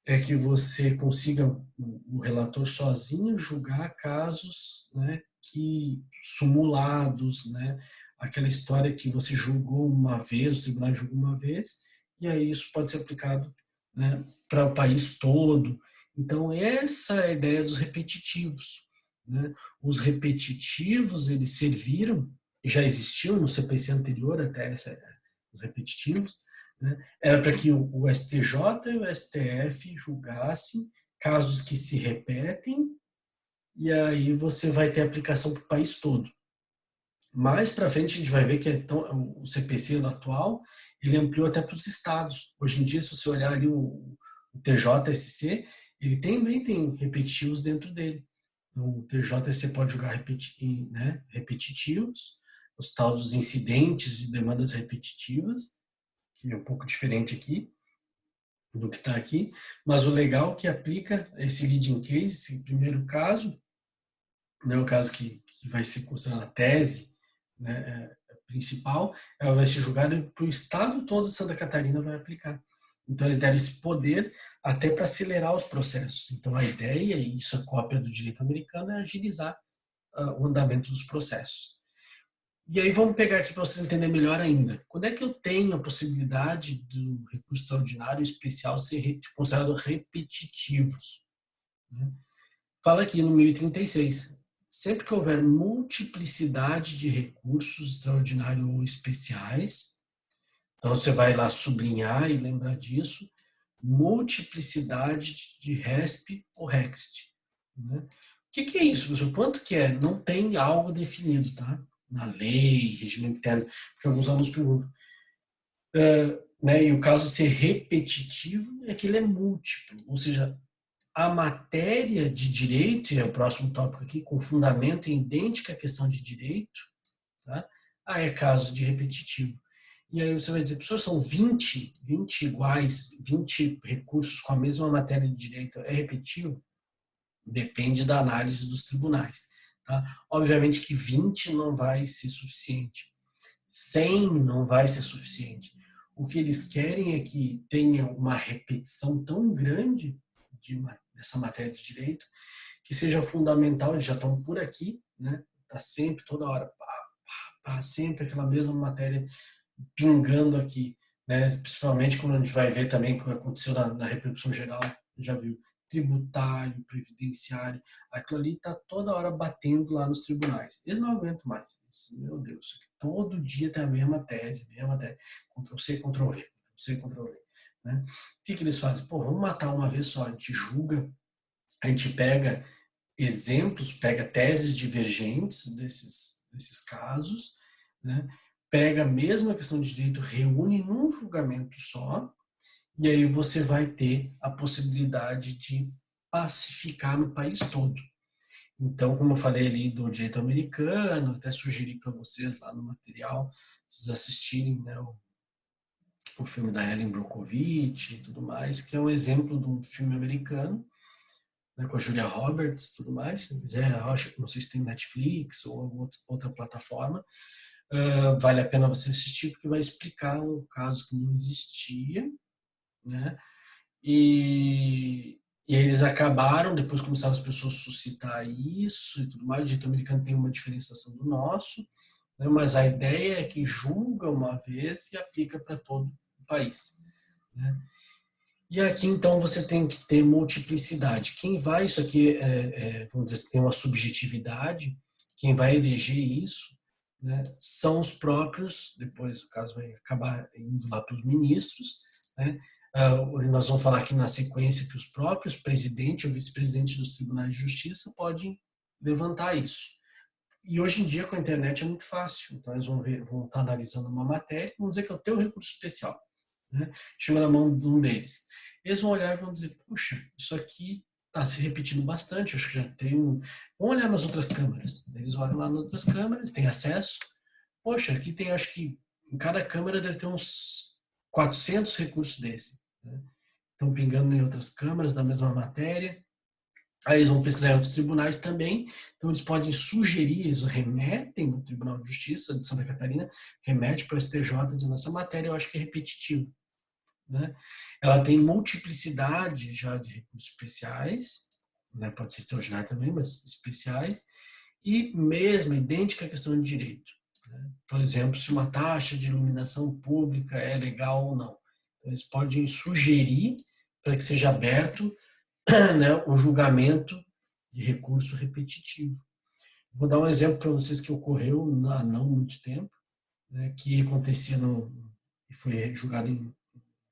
[SPEAKER 1] é que você consiga o relator sozinho julgar casos, né, que simulados, né, aquela história que você julgou uma vez, o tribunal julgou uma vez, e aí isso pode ser aplicado, né, para o país todo. Então essa é a ideia dos repetitivos. Né? Os repetitivos eles serviram, já existiam no CPC anterior até os repetitivos, né? Era para que o STJ e o STF julgassem casos que se repetem e aí você vai ter aplicação para o país todo. Mais para frente a gente vai ver que o CPC atual ele ampliou até para os estados. Hoje em dia, se você olhar ali o TJSC, ele também tem repetitivos dentro dele. Então, o TJSC pode julgar repetitivos, os tal dos incidentes de demandas repetitivas, que é um pouco diferente aqui do que está aqui, mas o legal é que aplica esse leading case, esse primeiro caso, né, o caso que vai ser considerado a tese, né, principal, ela vai ser julgada para o estado todo de Santa Catarina vai aplicar. Então, eles deram esse poder até para acelerar os processos. Então, a ideia, e isso é cópia do direito americano, é agilizar o andamento dos processos. E aí vamos pegar aqui para vocês entenderem melhor ainda. Quando é que eu tenho a possibilidade do recurso extraordinário especial ser considerado repetitivos? Fala aqui no 1036. Sempre que houver multiplicidade de recursos extraordinários ou especiais, então você vai lá sublinhar e lembrar disso, multiplicidade de RESP ou REXT. O que é isso, professor? Quanto que é? Não tem algo definido, tá? Na lei, regimento interno, porque alguns alunos perguntam. E o caso de ser repetitivo é que ele é múltiplo, ou seja, a matéria de direito, e é o próximo tópico aqui, com fundamento idêntico à questão de direito, tá? É caso de repetitivo. E aí você vai dizer, professor, são 20 iguais, 20 recursos com a mesma matéria de direito, é repetitivo? Depende da análise dos tribunais. Tá? Obviamente que 20 não vai ser suficiente. 100 não vai ser suficiente. O que eles querem é que tenha uma repetição tão grande dessa matéria de direito que seja fundamental, eles já estão por aqui, né? Tá sempre, toda hora, sempre aquela mesma matéria pingando aqui, né? Principalmente quando a gente vai ver também o que aconteceu na repercussão geral, já viu, tributário, previdenciário, aquilo ali está toda hora batendo lá nos tribunais. Eles não aguentam mais. Meu Deus, todo dia tem a mesma tese, Ctrl+C, Ctrl+V, Ctrl+C, Ctrl+V. Né? O que eles fazem? Pô, vamos matar uma vez só, a gente julga, a gente pega exemplos, pega teses divergentes desses casos, né? Pega a mesma questão de direito, reúne num julgamento só, e aí você vai ter a possibilidade de pacificar no país todo. Então, como eu falei ali do direito americano, até sugeri para vocês lá no material, vocês assistirem, né, o filme da Ellen Brockovich e tudo mais, que é um exemplo de um filme americano, né, com a Julia Roberts e tudo mais. Se quiser, não sei se tem Netflix ou outra plataforma, vale a pena você assistir, porque vai explicar um caso que não existia, né? E aí eles acabaram, depois começaram as pessoas a suscitar isso e tudo mais. O direito americano tem uma diferenciação do nosso, né? Mas a ideia é que julga uma vez e aplica para todo o país, né? E aqui, então, você tem que ter multiplicidade. Quem vai, isso aqui, vamos dizer, tem uma subjetividade, quem vai eleger isso, né, são os próprios, depois o caso vai acabar indo lá para os ministros, né? Nós vamos falar aqui na sequência que os próprios presidentes ou vice-presidentes dos tribunais de justiça podem levantar isso. E hoje em dia, com a internet, é muito fácil. Então, eles vão estar analisando uma matéria, vamos dizer que é o teu recurso especial, né? Chega na mão de um deles. Eles vão olhar e vão dizer, puxa, isso aqui está se repetindo bastante, acho que já tem um... Vamos olhar nas outras câmeras. Eles olham lá nas outras câmeras, têm acesso. Poxa, aqui tem, acho que em cada câmera deve ter uns 400 recursos desse, né? Estão pingando em outras câmeras da mesma matéria. Aí eles vão pesquisar em outros tribunais também, então eles podem sugerir, eles remetem no Tribunal de Justiça de Santa Catarina, remete para o STJ dizendo essa matéria eu acho que é repetitivo, né? Ela tem multiplicidade já de recursos especiais, né? Pode ser extraordinário também, mas especiais, e mesmo idêntica à questão de direito, né? Por exemplo, se uma taxa de iluminação pública é legal ou não. Então, eles podem sugerir para que seja aberto, né, o julgamento de recurso repetitivo. Vou dar um exemplo para vocês que ocorreu há não muito tempo, né, que acontecia e foi julgado em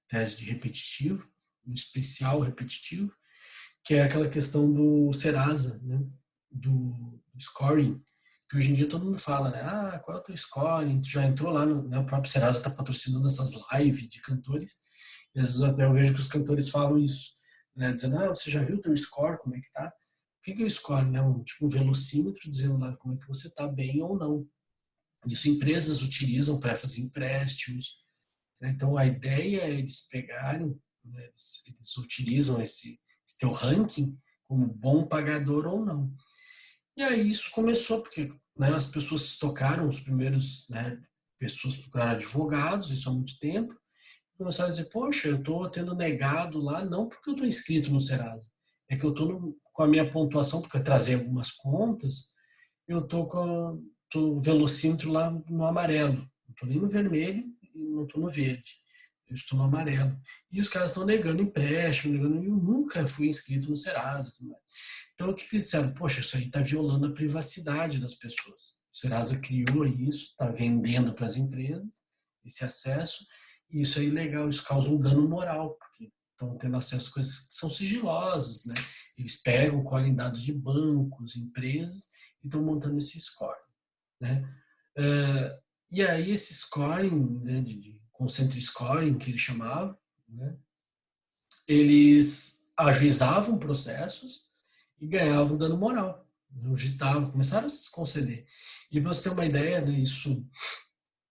[SPEAKER 1] tese de repetitivo, um especial repetitivo, que é aquela questão do Serasa, né, do scoring, que hoje em dia todo mundo fala, né, qual é o teu scoring? Tu já entrou lá, né, o próprio Serasa está patrocinando essas lives de cantores, e às vezes até eu vejo que os cantores falam isso, né, dizendo, você já viu o teu score, como é que tá? O que é o score? Né? Tipo um velocímetro dizendo lá como é que você está bem ou não. Isso empresas utilizam para fazer empréstimos, né? Então a ideia é eles pegarem, né, eles utilizam esse teu ranking como bom pagador ou não. E aí isso começou porque, né, as pessoas tocaram, os primeiros, né, pessoas procuraram advogados, isso há muito tempo, começaram a dizer, poxa, eu estou tendo negado lá, não porque eu estou inscrito no Serasa, é que eu estou com a minha pontuação, porque eu trazia algumas contas, eu estou com o velocímetro lá no amarelo, não estou nem no vermelho e não estou no verde, eu estou no amarelo. E os caras estão negando empréstimo, negando, eu nunca fui inscrito no Serasa. Então, o que eles disseram? Poxa, isso aí está violando a privacidade das pessoas. O Serasa criou isso, está vendendo para as empresas esse acesso, e isso é ilegal, isso causa um dano moral, porque estão tendo acesso a coisas que são sigilosas, né? Eles pegam, colhem dados de bancos, empresas, e estão montando esse score, né? E aí esse scoring, né, de concentric scoring, que eles chamavam, né? Eles ajuizavam processos e ganhavam dano moral. O juiz começaram a se conceder. E para você ter uma ideia, né, isso,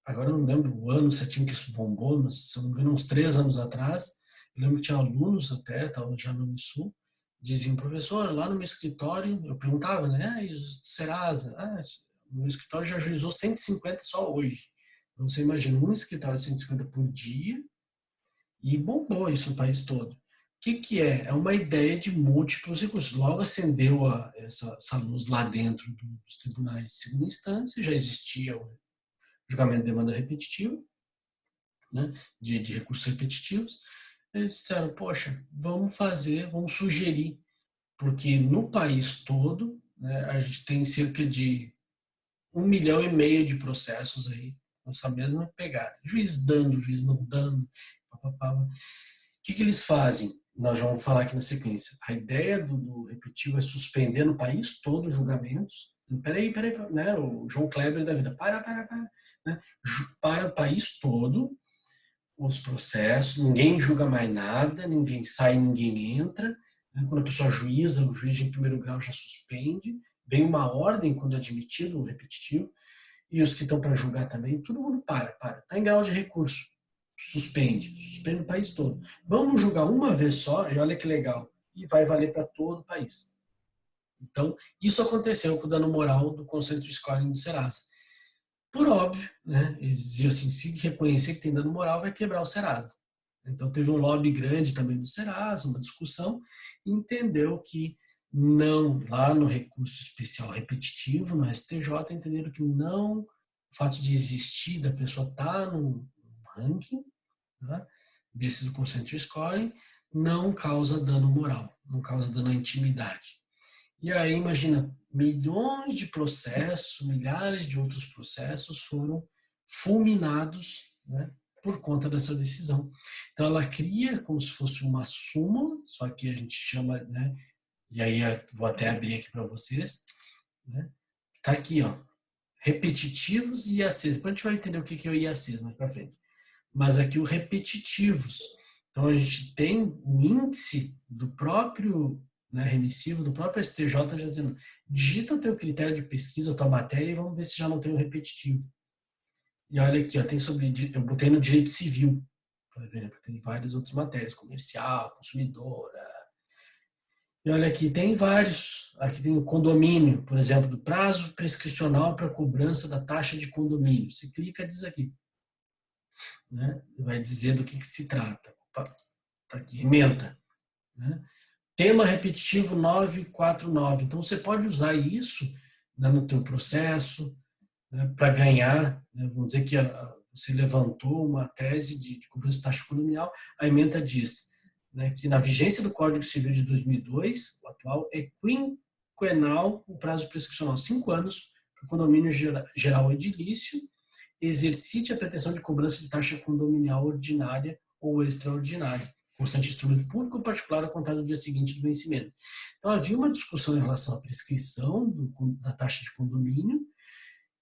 [SPEAKER 1] agora eu não lembro o ano certinho que isso bombou, mas se não me engano, uns 3 anos atrás, eu lembro que tinha alunos até, estavam já no Unisul, diziam, professor, lá no meu escritório, eu perguntava, né, e os Serasa? No meu escritório já ajuizou 150 só hoje. Então você imagina, um escritório de 150 por dia, e bombou isso no país todo. O que é? É uma ideia de múltiplos recursos. Logo acendeu essa luz lá dentro dos tribunais de segunda instância, já existia o julgamento de demanda repetitiva, né, de recursos repetitivos. Eles disseram, poxa, vamos sugerir, porque no país todo, né, a gente tem cerca de 1,5 milhão de processos aí, com essa mesma pegada. Juiz dando, juiz não dando, papapá. O que eles fazem? Nós vamos falar aqui na sequência. A ideia do repetitivo é suspender no país todo os julgamentos. Então, peraí, né? O João Kleber da vida, para, né? Para o país todo os processos, ninguém julga mais nada, ninguém sai, ninguém entra. Né? Quando a pessoa juíza, o juiz em primeiro grau já suspende, vem uma ordem quando é admitido o repetitivo, e os que estão para julgar também, todo mundo para. Está em grau de recurso. Suspende o país todo. Vamos julgar uma vez só, e olha que legal, e vai valer para todo o país. Então, isso aconteceu com o dano moral do concentric scoring do Serasa. Por óbvio, né, eles diziam assim, se reconhecer que tem dano moral, vai quebrar o Serasa. Então, teve um lobby grande também do Serasa, uma discussão, e entendeu que não, lá no recurso especial repetitivo, no STJ, entenderam que não, o fato de existir, da pessoa estar no ranking, né, desses do concentric scoring, não causa dano moral, não causa dano à intimidade. E aí, imagina, milhões de processos, milhares de outros processos foram fulminados, né, por conta dessa decisão. Então, ela cria como se fosse uma súmula, só que a gente chama, né, e aí vou até abrir aqui para vocês, né, está aqui, ó, repetitivos e IACs. Depois a gente vai entender o que é o IACs mais para frente. Mas aqui o repetitivos. Então, a gente tem um índice do próprio, né, remissivo, do próprio STJ, já dizendo, digita o teu critério de pesquisa, a tua matéria, e vamos ver se já não tem o repetitivo. E olha aqui, ó, tem sobre, eu botei no direito civil, para ver, né, porque tem várias outras matérias, comercial, consumidora. E olha aqui, tem vários. Aqui tem o condomínio, por exemplo, do prazo prescricional para cobrança da taxa de condomínio. Você clica e diz aqui, né, vai dizer do que se trata. Opa, tá aqui, ementa, né? Tema repetitivo 949. Então, você pode usar isso, né, no teu processo, né, para ganhar, né, vamos dizer que você levantou uma tese de cobrança de taxa condominial, a ementa diz, né, que na vigência do Código Civil de 2002, o atual, é quinquenal o prazo prescricional, 5 anos, para o condomínio geral edilício, exercite a pretensão de cobrança de taxa condominial ordinária ou extraordinária, constante instrumento público ou particular a contar no dia seguinte do vencimento. Então, havia uma discussão em relação à prescrição da taxa de condomínio,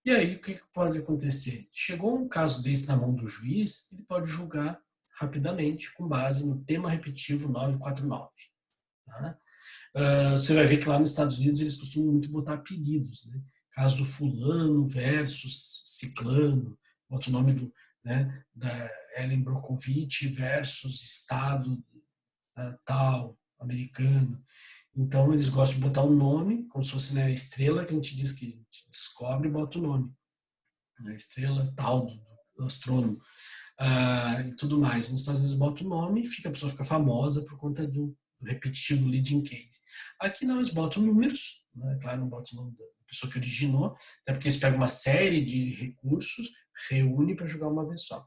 [SPEAKER 1] e aí o que pode acontecer? Chegou um caso desse na mão do juiz, ele pode julgar rapidamente com base no tema repetitivo 949. Tá? Você vai ver que lá nos Estados Unidos eles costumam muito botar apelidos, né? Caso fulano versus ciclano, outro nome né, da Ellen Brockovich versus estado tal, americano. Então eles gostam de botar um nome, como se fosse, né, a estrela que a gente diz que a gente descobre e bota o nome. A estrela tal do astrônomo. e tudo mais. Nos Estados Unidos bota o nome e a pessoa fica famosa por conta do repetitivo leading case. Aqui não, eles botam números, né? Claro, não botam o nome da pessoa que originou, até porque eles pegam uma série de recursos, reúne para julgar uma vez só.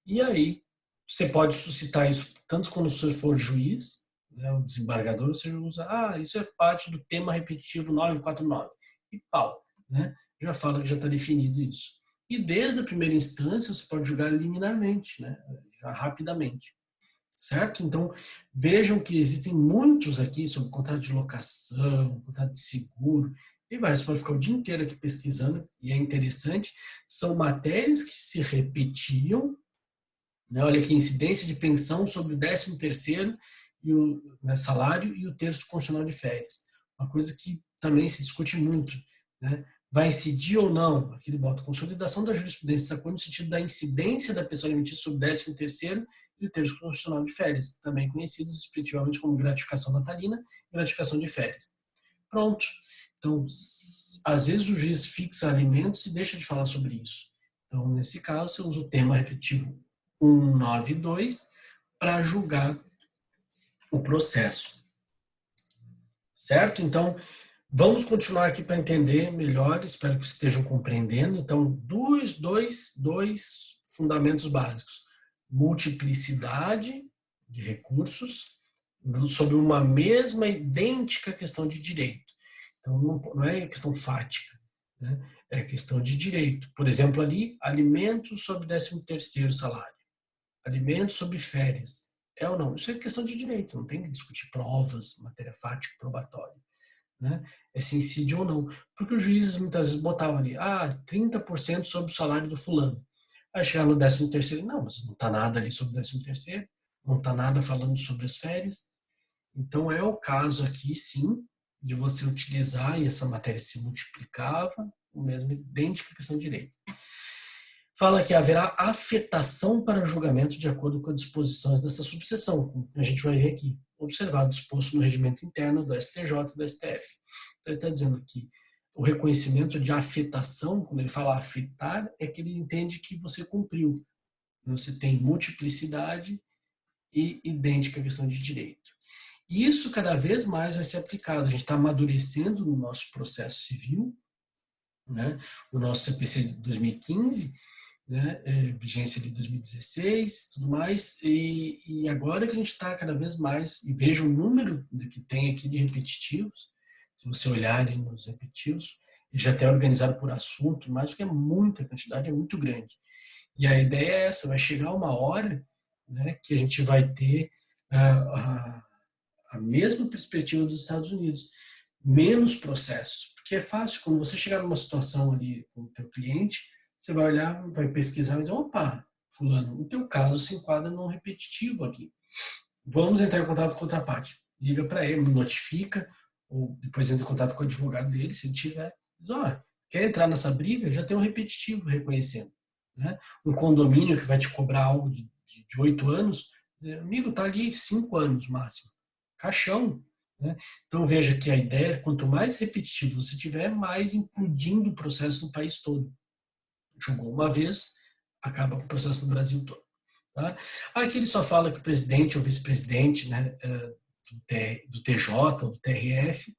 [SPEAKER 1] E aí, você pode suscitar isso tanto quando você for juiz, né, o desembargador, você usa, isso é parte do tema repetitivo 949. E pau, né? Já fala que já está definido isso. E desde a primeira instância, você pode julgar liminarmente, né? Já rapidamente. Certo? Então, vejam que existem muitos aqui sobre contrato de locação, contrato de seguro, e vai, você pode ficar o dia inteiro aqui pesquisando, e é interessante, são matérias que se repetiam, né? Olha aqui, incidência de pensão sobre o 13º e o, né, salário e o terço constitucional de férias. Uma coisa que também se discute muito, né? Vai incidir ou não? Aqui ele bota consolidação da jurisprudência sacou no sentido da incidência da pessoa alimentícia sobre o 13º e o terço constitucional de férias, também conhecidos respectivamente como gratificação natalina e gratificação de férias. Pronto. Então, às vezes o juiz fixa alimentos e deixa de falar sobre isso. Então, nesse caso, você usa o tema repetitivo 192 para julgar o processo. Certo? Então, vamos continuar aqui para entender melhor, espero que estejam compreendendo. Então, dois fundamentos básicos. Multiplicidade de recursos sobre uma mesma idêntica questão de direito. Então, não é questão fática, né? É questão de direito. Por exemplo, ali, alimentos sobre 13º salário, alimentos sobre férias. É ou não? Isso é questão de direito, não tem que discutir provas, matéria fática, probatória. Né? É se incide ou não. Porque os juízes muitas vezes botavam ali, 30% sobre o salário do fulano. Aí chegar no 13º, não, mas não está nada ali sobre o 13º, não está nada falando sobre as férias. Então é o caso aqui, sim, de você utilizar, e essa matéria se multiplicava, o mesmo idêntica questão de direito. Fala que haverá afetação para julgamento de acordo com as disposições dessa subseção, como a gente vai ver aqui, observado disposto no regimento interno do STJ e do STF. Então, ele está dizendo que o reconhecimento de afetação, quando ele fala afetar, é que ele entende que você cumpriu. Você tem multiplicidade e idêntica questão de direito. E isso cada vez mais vai ser aplicado. A gente está amadurecendo no nosso processo civil, né? O nosso CPC de 2015, né? Vigência de 2016, tudo mais. E agora que a gente está cada vez mais, e veja o número que tem aqui de repetitivos, se você olharem nos repetitivos, já até organizado por assunto, mas que é muita quantidade, é muito grande. E a ideia é essa, vai chegar uma hora, né, que a gente vai ter a mesma perspectiva dos Estados Unidos, menos processos, porque é fácil, quando você chegar numa situação ali com o teu cliente, você vai olhar, vai pesquisar e dizer, opa, fulano, o teu caso se enquadra num repetitivo aqui. Vamos entrar em contato com outra parte. Liga para ele, notifica, ou depois entra em contato com o advogado dele, se ele tiver, diz, quer entrar nessa briga? Já tem um repetitivo reconhecendo. Né? Um condomínio que vai te cobrar algo de 8 anos, amigo, tá ali 5 anos máximo. Caixão. Né? Então veja que a ideia é quanto mais repetitivo você tiver, mais incluindo o processo no país todo. Julgou uma vez, acaba com o processo no Brasil todo. Tá? Aqui ele só fala que o presidente ou vice-presidente, né, do TJ ou do TRF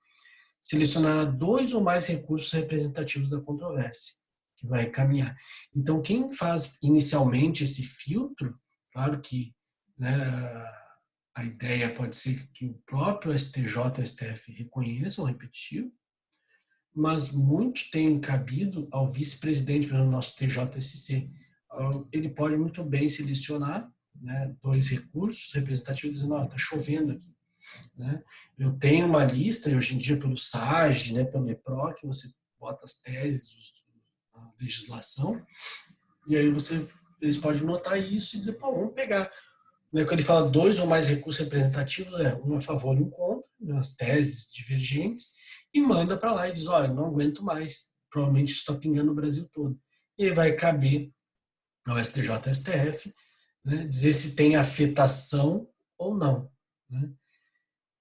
[SPEAKER 1] selecionará 2 ou mais recursos representativos da controvérsia, que vai caminhar. Então, quem faz inicialmente esse filtro, claro que, né, a ideia pode ser que o próprio STJ e STF reconheçam o repetitivo, mas muito tem cabido ao vice-presidente, pelo nosso TJSC. Ele pode muito bem selecionar, né, 2 recursos representativos e dizer, está chovendo aqui. Né? Eu tenho uma lista, hoje em dia pelo SAGE, né, pelo EPRO, que você bota as teses, a legislação, e aí eles podem notar isso e dizer, vamos pegar. Quando ele fala 2 ou mais recursos representativos, um a favor e um contra, as teses divergentes, e manda para lá e diz, olha, não aguento mais, provavelmente isso está pingando no Brasil todo. E aí vai caber ao STJ e STF, né, dizer se tem afetação ou não. Né?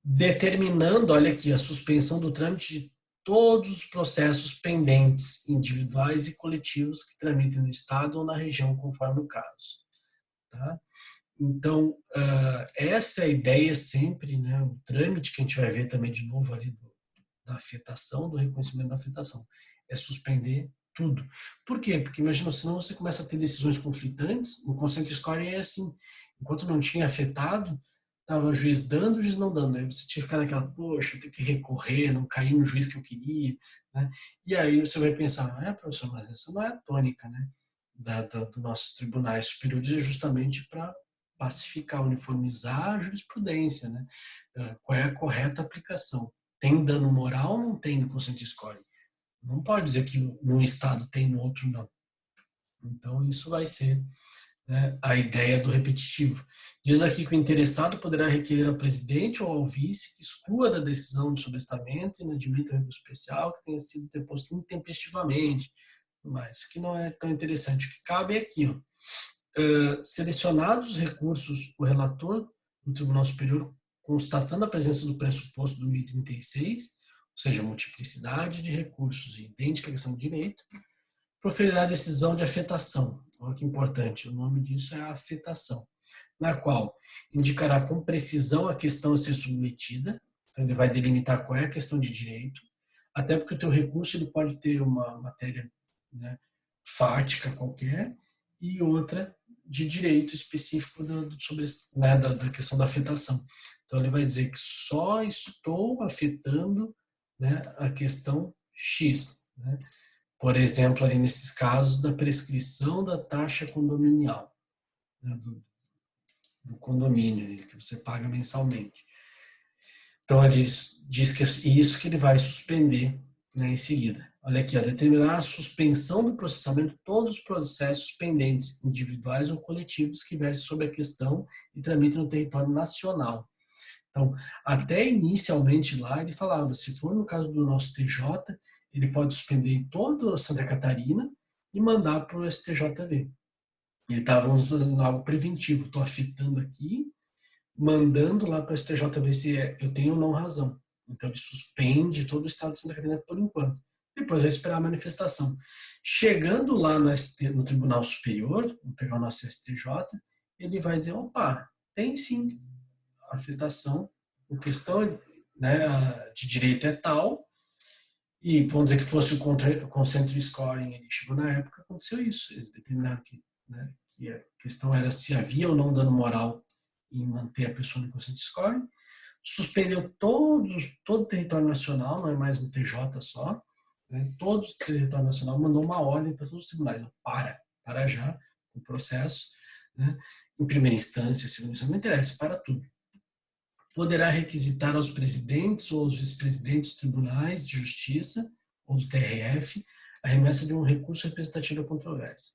[SPEAKER 1] Determinando, olha aqui, a suspensão do trâmite de todos os processos pendentes, individuais e coletivos que tramitem no Estado ou na região, conforme o caso. tá? Então, essa é a ideia sempre, né? O trâmite que a gente vai ver também de novo ali da afetação, do reconhecimento da afetação, é suspender tudo. Por quê? Porque imagina, senão você começa a ter decisões conflitantes, no consent scoring é assim, enquanto não tinha afetado, estava o juiz dando, o juiz não dando, aí você tinha que ficar naquela, poxa, eu tenho que recorrer, não cair no juiz que eu queria, né? E aí você vai pensar, professor, mas essa não é a tônica, né? Dos nossos tribunais superiores, é justamente para pacificar, uniformizar a jurisprudência, né? Qual é a correta aplicação? Tem dano moral ou não tem no consent scoring? Não pode dizer que num estado tem, no outro não. Então, isso vai ser, né, a ideia do repetitivo. Diz aqui que o interessado poderá requerer ao presidente ou ao vice que exclua da decisão de sobrestamento e inadimita o recurso especial que tenha sido deposto intempestivamente, mas que não é tão interessante. O que cabe é aqui, ó, selecionados os recursos, o relator do Tribunal Superior, constatando a presença do pressuposto do 1036, ou seja, multiplicidade de recursos e idêntica questão de direito, proferirá a decisão de afetação. Olha que importante, o nome disso é a afetação, na qual indicará com precisão a questão a ser submetida, então ele vai delimitar qual é a questão de direito, até porque o teu recurso ele pode ter uma matéria, né, fática qualquer e outra de direito específico sobre, né, da questão da afetação. Então ele vai dizer que só estou afetando, né, a questão X, né? Por exemplo, ali nesses casos da prescrição da taxa condominial, né, do condomínio que você paga mensalmente. Então, ele diz que é isso que ele vai suspender, né, em seguida. Olha aqui, determinar a suspensão do processamento de todos os processos pendentes, individuais ou coletivos, que versem sobre a questão e tramitem no território nacional. Então, até inicialmente lá, ele falava, se for no caso do nosso TJ, ele pode suspender em toda Santa Catarina e mandar para o STJV. Ele estava fazendo algo preventivo, estou afetando aqui, mandando lá para o STJV se eu tenho ou não razão. Então, ele suspende todo o estado de Santa Catarina por enquanto. Depois vai esperar a manifestação. Chegando lá no Tribunal Superior, vamos pegar o nosso STJ, ele vai dizer, opa, tem sim afetação, a questão, né, de direito é tal, e vamos dizer que fosse o concentric scoring, ele chegou na época, aconteceu isso, eles determinaram que, né, que a questão era se havia ou não dano moral em manter a pessoa no concentric scoring, suspendeu todo o território nacional, não é mais no TJ só, né, todo o território nacional mandou uma ordem para todos os tribunais, para já o processo, né, em primeira instância, segunda instância, não interessa, para tudo. Poderá requisitar aos presidentes ou aos vice-presidentes dos tribunais de justiça ou do TRF a remessa de um recurso representativo da controvérsia.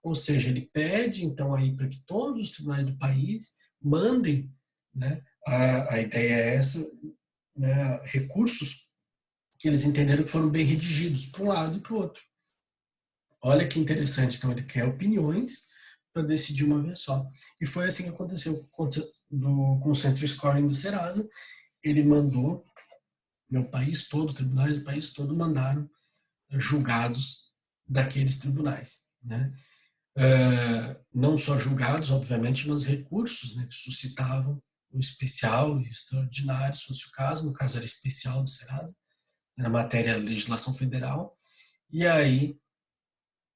[SPEAKER 1] Ou seja, ele pede, então, aí para que todos os tribunais do país mandem, né, a ideia é essa, né, recursos que eles entenderam que foram bem redigidos para um lado e para o outro. Olha que interessante, então ele quer opiniões para decidir uma vez só. E foi assim que aconteceu com o Centro Scoring do Serasa. Ele mandou, meu país todo, tribunais do país todo mandaram julgados daqueles tribunais, né? Não só julgados, obviamente, mas recursos, né, que suscitavam o especial e o extraordinário, se fosse o caso, no caso era especial do Serasa, na matéria da legislação federal, e aí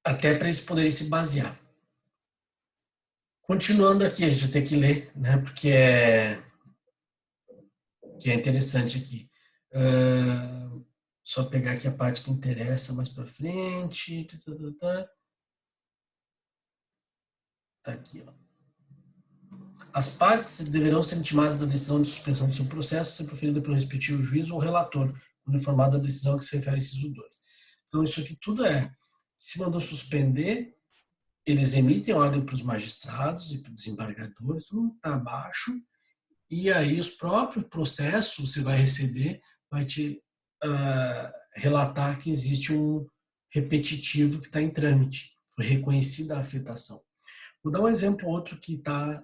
[SPEAKER 1] até para eles poderem se basear. Continuando aqui, a gente vai ter que ler, né, porque que é interessante aqui. Só pegar aqui a parte que interessa mais para frente. Tá aqui, ó. As partes deverão ser intimadas da decisão de suspensão do seu processo, ser proferida pelo respectivo juiz ou relator, quando informado da decisão a que se refere inciso 2. Então, isso aqui tudo se mandou suspender, eles emitem ordem para os magistrados e para os desembargadores, tudo está abaixo, e aí os próprios processos você vai receber, vai te relatar que existe um repetitivo que está em trâmite, foi reconhecida a afetação. Vou dar um exemplo outro que está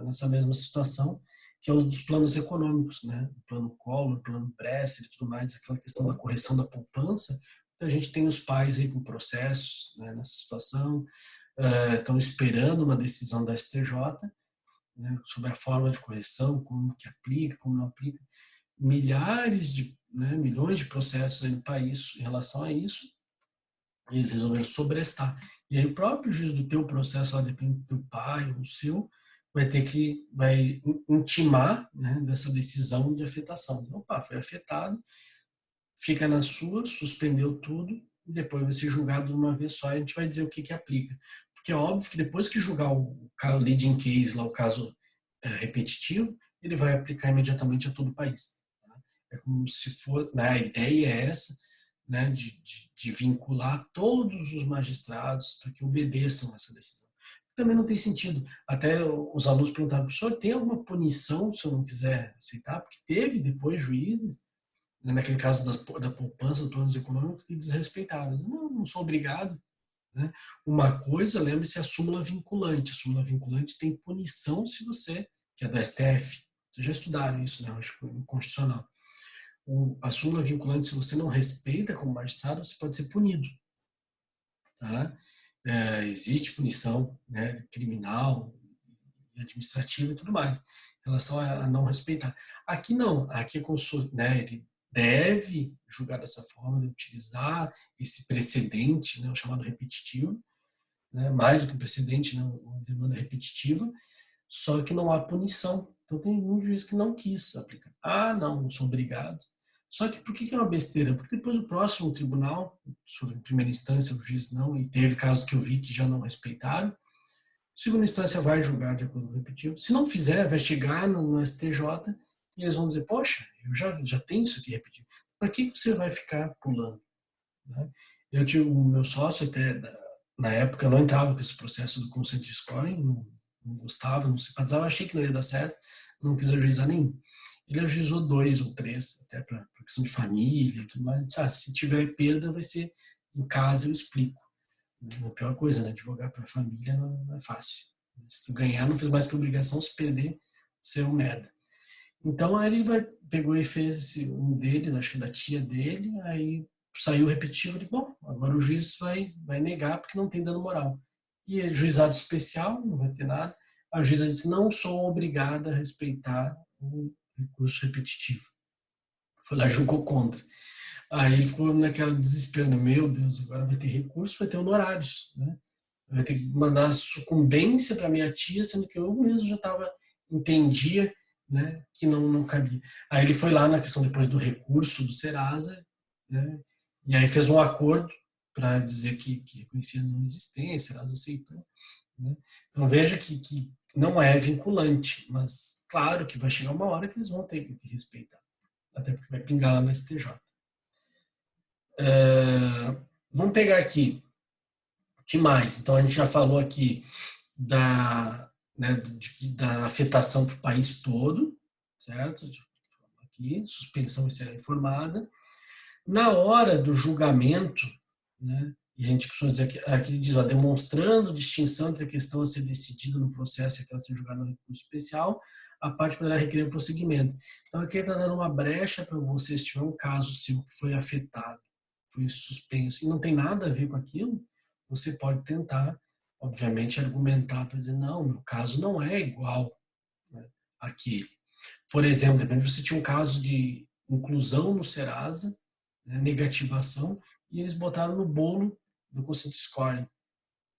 [SPEAKER 1] nessa mesma situação, que é o dos planos econômicos, né? O plano Collor, o plano Bresser e tudo mais, aquela questão da correção da poupança. Então, a gente tem os pais aí com processos, né, nessa situação. estão esperando uma decisão da STJ, né, sobre a forma de correção, como que aplica, como não aplica. Milhares de, né, milhões de processos aí no país em relação a isso, eles resolveram sobrestar. E aí o próprio juiz do teu processo, lá depende do teu pai ou o seu, vai intimar, né, dessa decisão de afetação. Opa, foi afetado, fica na sua, suspendeu tudo, e depois vai ser julgado de uma vez só, e a gente vai dizer o que que aplica. Porque é óbvio que depois que julgar o leading case, lá, o caso repetitivo, ele vai aplicar imediatamente a todo o país. Tá? É como se for, né, a ideia é essa, né, de vincular todos os magistrados para que obedeçam essa decisão. Também não tem sentido. Até os alunos perguntaram, professor, tem alguma punição se eu não quiser aceitar? Porque teve depois juízes, né, naquele caso da poupança, dos planos econômicos, que desrespeitaram. Não sou obrigado. Né? Uma coisa, lembre-se, é a súmula vinculante. A súmula vinculante tem punição se você, que é do STF, vocês já estudaram isso, né? Acho que no Constitucional. A súmula vinculante, se você não respeita como magistrado, você pode ser punido. Tá? Existe punição, né, criminal, administrativa e tudo mais, em relação a não respeitar. Aqui não, aqui é né, ele deve julgar dessa forma, de utilizar esse precedente, né, o chamado repetitivo, né, mais do que um precedente, né, uma demanda repetitiva, só que não há punição. Então tem um juiz que não quis aplicar. Ah, não sou obrigado. Só que por que é uma besteira? Porque depois o próximo tribunal, em primeira instância o juiz não, e teve casos que eu vi que já não respeitaram, segunda instância vai julgar de acordo com o repetitivo. Se não fizer, vai chegar no STJ e eles vão dizer, poxa, eu já tenho isso aqui repetido. Para que você vai ficar pulando? Né? Eu tive o meu sócio até, na época, eu não entrava com esse processo do consent scoring, não gostava, não simpatizava, achei que não ia dar certo, não quis ajuizar nenhum. Ele ajuizou 2 ou 3, até para questão de família e tudo mais. Disse, se tiver perda, vai ser em casa, eu explico. A pior coisa, né? Advogar para a família não é fácil. Se tu ganhar, não fez mais que obrigação, se perder, você é um merda. Então aí ele pegou e fez um dele, acho que da tia dele, aí saiu repetido, ele, bom, agora o juiz vai negar porque não tem dano moral. E é juizado especial, não vai ter nada. A juíza disse, não sou obrigada a respeitar o recurso repetitivo. Foi lá e julgou contra. Aí ele ficou naquela desespero, meu Deus, agora vai ter recurso, vai ter honorários, né? Vai ter que mandar sucumbência para minha tia, sendo que eu mesmo já entendia, né, que não cabia. Aí ele foi lá na questão depois do recurso do Serasa, né, e aí fez um acordo para dizer que reconhecia a não existência, o Serasa aceitou. Né? Então veja que não é vinculante, mas claro que vai chegar uma hora que eles vão ter que respeitar, até porque vai pingar lá no STJ. Vamos pegar aqui, o que mais? Então a gente já falou aqui da afetação para o país todo, certo? Aqui, suspensão vai ser informada. Na hora do julgamento, né, e a gente costuma dizer aqui diz, demonstrando distinção entre a questão a ser decidida no processo e aquela a ser julgada no recurso especial, a parte poderá requerer o prosseguimento. Então aqui está dando uma brecha para você, se tiver um caso seu que foi afetado, foi suspenso e não tem nada a ver com aquilo, você pode tentar, obviamente, argumentar para dizer, não, meu caso não é igual, né, àquele. Por exemplo, de repente você tinha um caso de inclusão no Serasa, né, negativação, e eles botaram no bolo do consent scoring.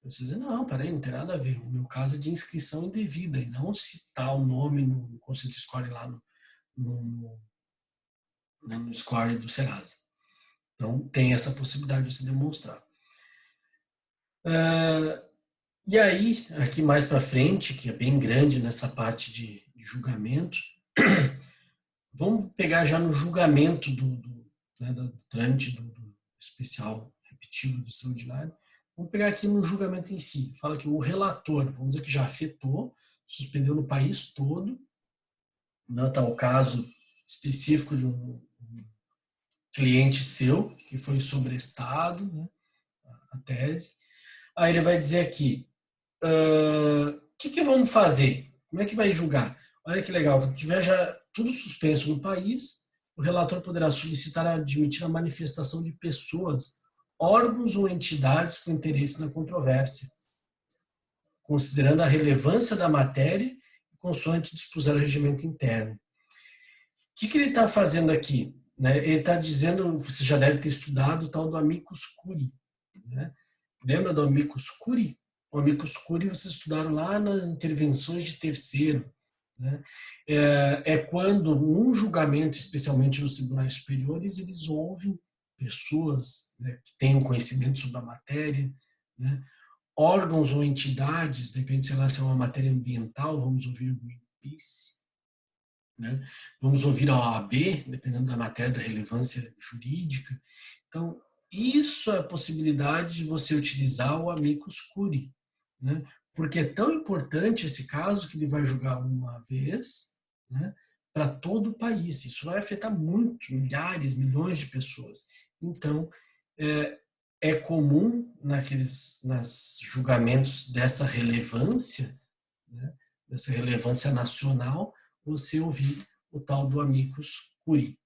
[SPEAKER 1] Você diz, não, peraí, não tem nada a ver. O meu caso é de inscrição indevida, e não citar o nome no consent scoring lá no scoring do Serasa. Então, tem essa possibilidade de você demonstrar. E aí, aqui mais para frente, que é bem grande nessa parte de julgamento, vamos pegar já no julgamento do trâmite do especial repetitivo do extraordinário. Vamos pegar aqui no julgamento em si. Fala que o relator, vamos dizer que já afetou, suspendeu no país todo, não está o caso específico de um cliente seu que foi sobrestado, né, a tese. Aí ele vai dizer aqui, o que vamos fazer? Como é que vai julgar? Olha que legal, quando tiver já tudo suspenso no país, o relator poderá solicitar admitir a manifestação de pessoas, órgãos ou entidades com interesse na controvérsia. considerando a relevância da matéria consoante dispuser o regimento interno. O que ele está fazendo aqui? Né? Ele está dizendo, você já deve ter estudado o tal do amicus curiae. Né? Lembra do amicus curiae? O amicus curiae vocês estudaram lá nas intervenções de terceiro. Né? É quando, num julgamento, especialmente nos tribunais superiores, eles ouvem pessoas, né, que têm um conhecimento sobre a matéria, né? Órgãos ou entidades, depende se ela é uma matéria ambiental, vamos ouvir o Greenpeace, né? Vamos ouvir a OAB, dependendo da matéria, da relevância jurídica. Então, isso é a possibilidade de você utilizar o amicus curiae, né? Porque é tão importante esse caso que ele vai julgar uma vez, né, para todo o país. Isso vai afetar muito, milhares, milhões de pessoas. Então, é comum nas julgamentos dessa relevância, né, dessa relevância nacional, você ouvir o tal do amicus curiae.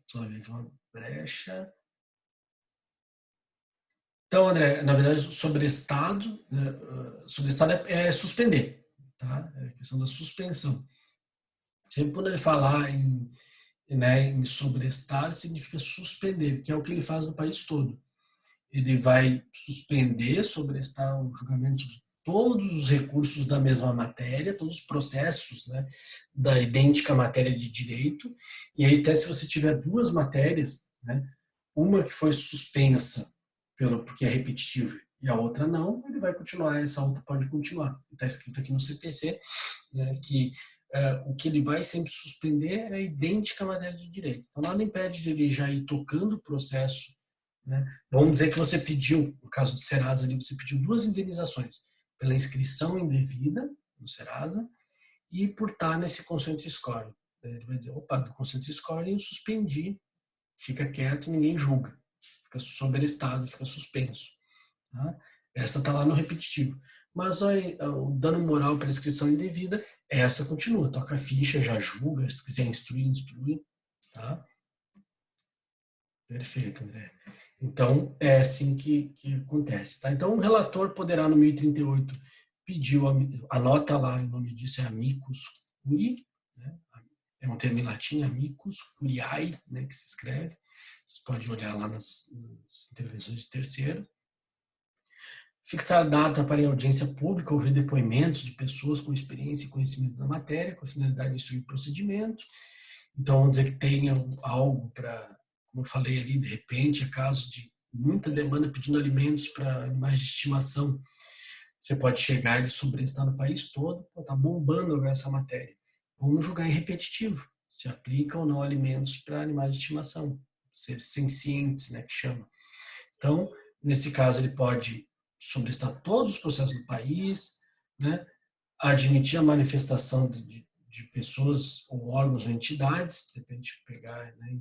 [SPEAKER 1] Só ver uma brecha. Então, André, na verdade, sobrestado, né, sobrestado é suspender, tá? É a questão da suspensão. Sempre quando ele falar em sobrestar, significa suspender, que é o que ele faz no país todo. Ele vai suspender, sobrestar o julgamento de todos os recursos da mesma matéria, todos os processos, né, da idêntica matéria de direito, e aí até se você tiver duas matérias, né, uma que foi suspensa porque é repetitivo e a outra não, ele vai continuar, essa outra pode continuar. Está escrito aqui no CPC, né, que o que ele vai sempre suspender é idêntica à matéria de direito. Então, nada impede de ele já ir tocando o processo, né? Vamos dizer que você pediu, no caso do Serasa, ali, você pediu duas indenizações, pela inscrição indevida no Serasa e por estar nesse consent score. Ele vai dizer, opa, do consent score eu suspendi, fica quieto, ninguém julga. Fica sobrestado, fica suspenso. Tá? Essa está lá no repetitivo. Mas o dano moral pela inscrição indevida, essa continua. Toca a ficha, já julga, se quiser instruir, instrui. Tá? Perfeito, André. Então, é assim que acontece. Tá? Então, o relator poderá, no 1038, pedir, anota lá, o nome disso é amicus curiae, né? É um termo em latim, amicus curiae, né, que se escreve. Você pode olhar lá nas intervenções de terceiro. Fixar a data para a audiência pública, ouvir depoimentos de pessoas com experiência e conhecimento da matéria, com a finalidade de instruir o procedimento. Então, vamos dizer que tenha algo para, como eu falei ali, de repente, é caso de muita demanda pedindo alimentos para animais de estimação. Você pode chegar e sobrestar no país todo, está bombando agora essa matéria. Vamos julgar em repetitivo, se aplica ou não alimentos para animais de estimação, seres sencientes, né, que chama. Então, nesse caso, ele pode sobrestar todos os processos do país, né, admitir a manifestação de pessoas ou órgãos ou entidades, depende de pegar, né,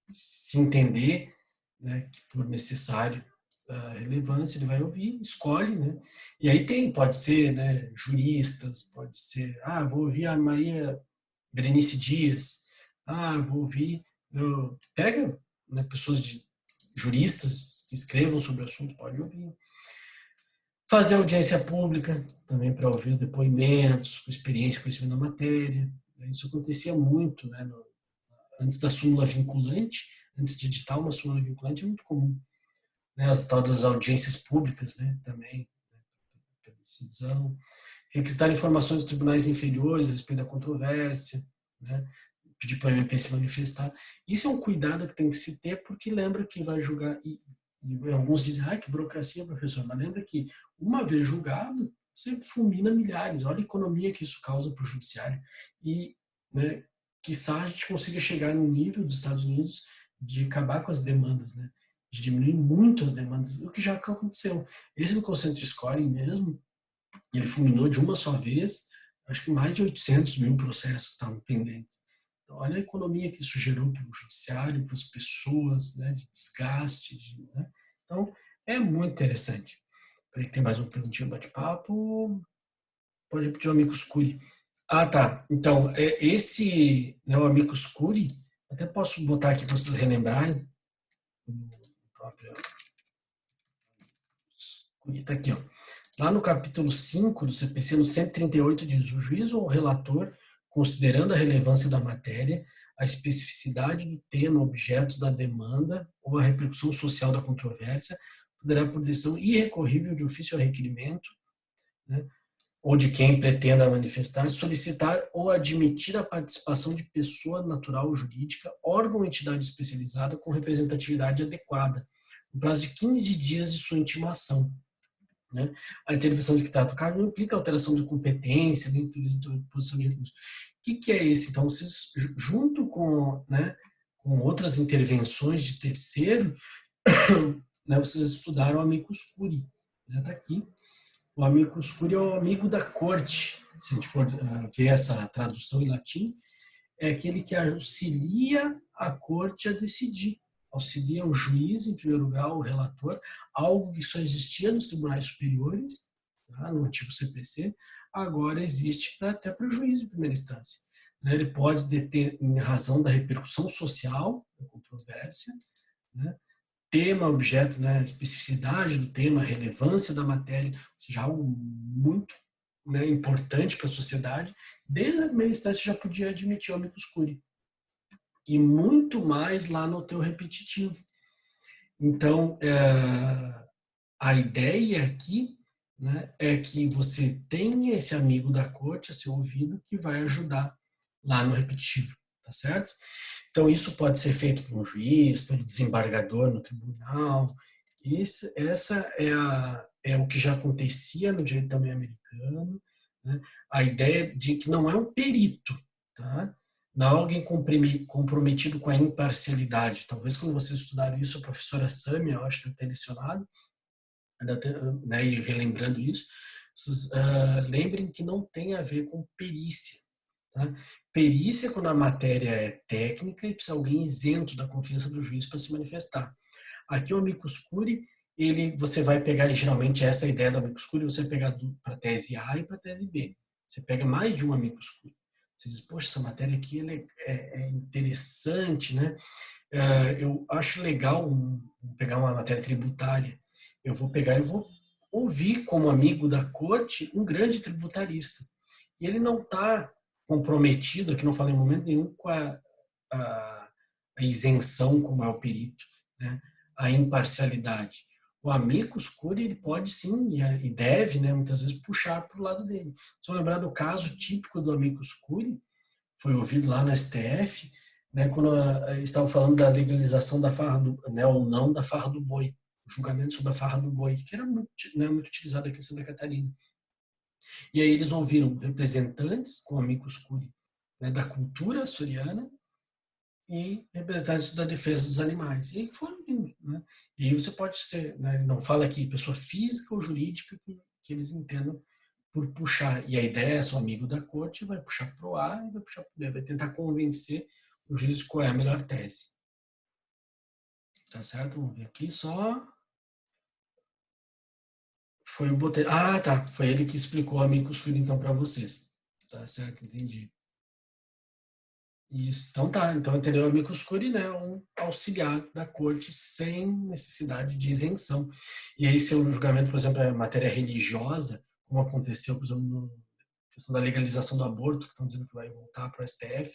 [SPEAKER 1] se entender, né, que for necessário a relevância, ele vai ouvir, escolhe, né? E aí pode ser, né, juristas, pode ser, vou ouvir a Maria Berenice Dias, vou ouvir, pega, né, pessoas juristas que escrevam sobre o assunto, pode ouvir. Fazer audiência pública, também para ouvir depoimentos, com experiência, conhecimento da matéria. Isso acontecia muito, né, antes da súmula vinculante, antes de editar uma súmula vinculante, é muito comum. Né, as tal das audiências públicas, né, também, né, decisão. Requisitar informações dos tribunais inferiores a respeito da controvérsia, né, pedir para o MP se manifestar. Isso é um cuidado que tem que se ter, porque lembra que vai julgar, e alguns dizem, que burocracia, professor, mas lembra que uma vez julgado, você fulmina milhares, olha a economia que isso causa para o judiciário. E, né, quiçá a gente consiga chegar no nível dos Estados Unidos de acabar com as demandas, né, de diminuir muito as demandas, o que já aconteceu. Esse do consent scoring mesmo, ele fulminou de uma só vez, acho que mais de 800 mil processos que estavam pendentes. Então, olha a economia que isso gerou para o judiciário, para as pessoas, né, de desgaste. Né? Então, é muito interessante. Peraí que tem mais uma perguntinha, bate-papo. Pode repetir o amicus curiae. Tá. Então, esse, né, o amicus curiae, até posso botar aqui para vocês relembrarem. O próprio... Está aqui, ó. Lá no capítulo 5 do CPC, no 138, diz: o juiz ou o relator, considerando a relevância da matéria, a especificidade do tema objeto da demanda ou a repercussão social da controvérsia, poderá, por decisão irrecorrível de ofício a requerimento, né, ou de quem pretenda manifestar, solicitar ou admitir a participação de pessoa natural ou jurídica, órgão ou entidade especializada com representatividade adequada, no prazo de 15 dias de sua intimação. Né? A intervenção de que trata o cargo não implica alteração de competência, nem posição de recursos. O que é esse? Então, vocês, junto com, né, com outras intervenções de terceiro, né, vocês estudaram o amicus curiae. Está aqui. O amicus curiae é o amigo da corte. Se a gente for ver essa tradução em latim, é aquele que auxilia a corte a decidir. Auxilia o juiz, em primeiro grau, o relator, algo que só existia nos tribunais superiores, tá, no antigo CPC, agora existe até para o juiz de primeira instância. Ele pode deter, em razão da repercussão social da controvérsia, né, tema, objeto, né, especificidade do tema, relevância da matéria, já algo muito, né, importante para a sociedade, desde a primeira instância já podia admitir o amicus curiae. E muito mais lá no teu repetitivo. Então, a ideia aqui, né, é que você tenha esse amigo da corte a seu ouvido que vai ajudar lá no repetitivo, tá certo? Então, isso pode ser feito por um juiz, pelo desembargador no tribunal. Essa é o que já acontecia no direito também americano, né? A ideia de que não é um perito, tá? Não é alguém comprometido com a imparcialidade. Talvez quando vocês estudaram isso, a professora Samia, eu acho que deve ter lecionado, né, e relembrando isso, vocês lembrem que não tem a ver com perícia. Tá? Perícia é quando a matéria é técnica e precisa alguém isento da confiança do juiz para se manifestar. Aqui o amicus curiae, você vai pegar, geralmente essa é a ideia do amicus curiae, você vai pegar para a tese A e para a tese B. Você pega mais de um amicus curiae. Você diz, poxa, essa matéria aqui é interessante, né? Eu acho legal pegar uma matéria tributária. Eu vou pegar e vou ouvir como amigo da corte um grande tributarista. E ele não está comprometido, aqui não falei em momento nenhum, com a isenção, como é o perito, né? A imparcialidade. O amicus curiae, ele pode sim, e deve, né, muitas vezes, puxar para o lado dele. Se eu lembrar do caso típico do amicus curiae, foi ouvido lá no STF, né, quando estavam falando da legalização da farra do, né, ou não da farra do boi, o julgamento sobre a farra do boi, que era muito, né, muito utilizado aqui em Santa Catarina. E aí eles ouviram representantes com amicus curiae, né, da cultura açoriana e representantes da defesa dos animais. E aí foram vindo, né? E aí você pode ser, né, não fala aqui pessoa física ou jurídica que eles entendam por puxar. E a ideia é, seu amigo da corte vai puxar para o A e vai puxar para o B, vai tentar convencer o juiz qual é a melhor tese. Tá certo? Vamos ver aqui só. Foi o Botelho. Ah, tá. Foi ele que explicou a amicus curiae então para vocês. Tá certo, entendi. Isso. Então tá. Então entendeu? O amicus curiae, né? Um auxiliar da corte sem necessidade de isenção. E aí, se o julgamento, por exemplo, é matéria religiosa, como aconteceu, por exemplo, na questão da legalização do aborto, que estão dizendo que vai voltar para o STF,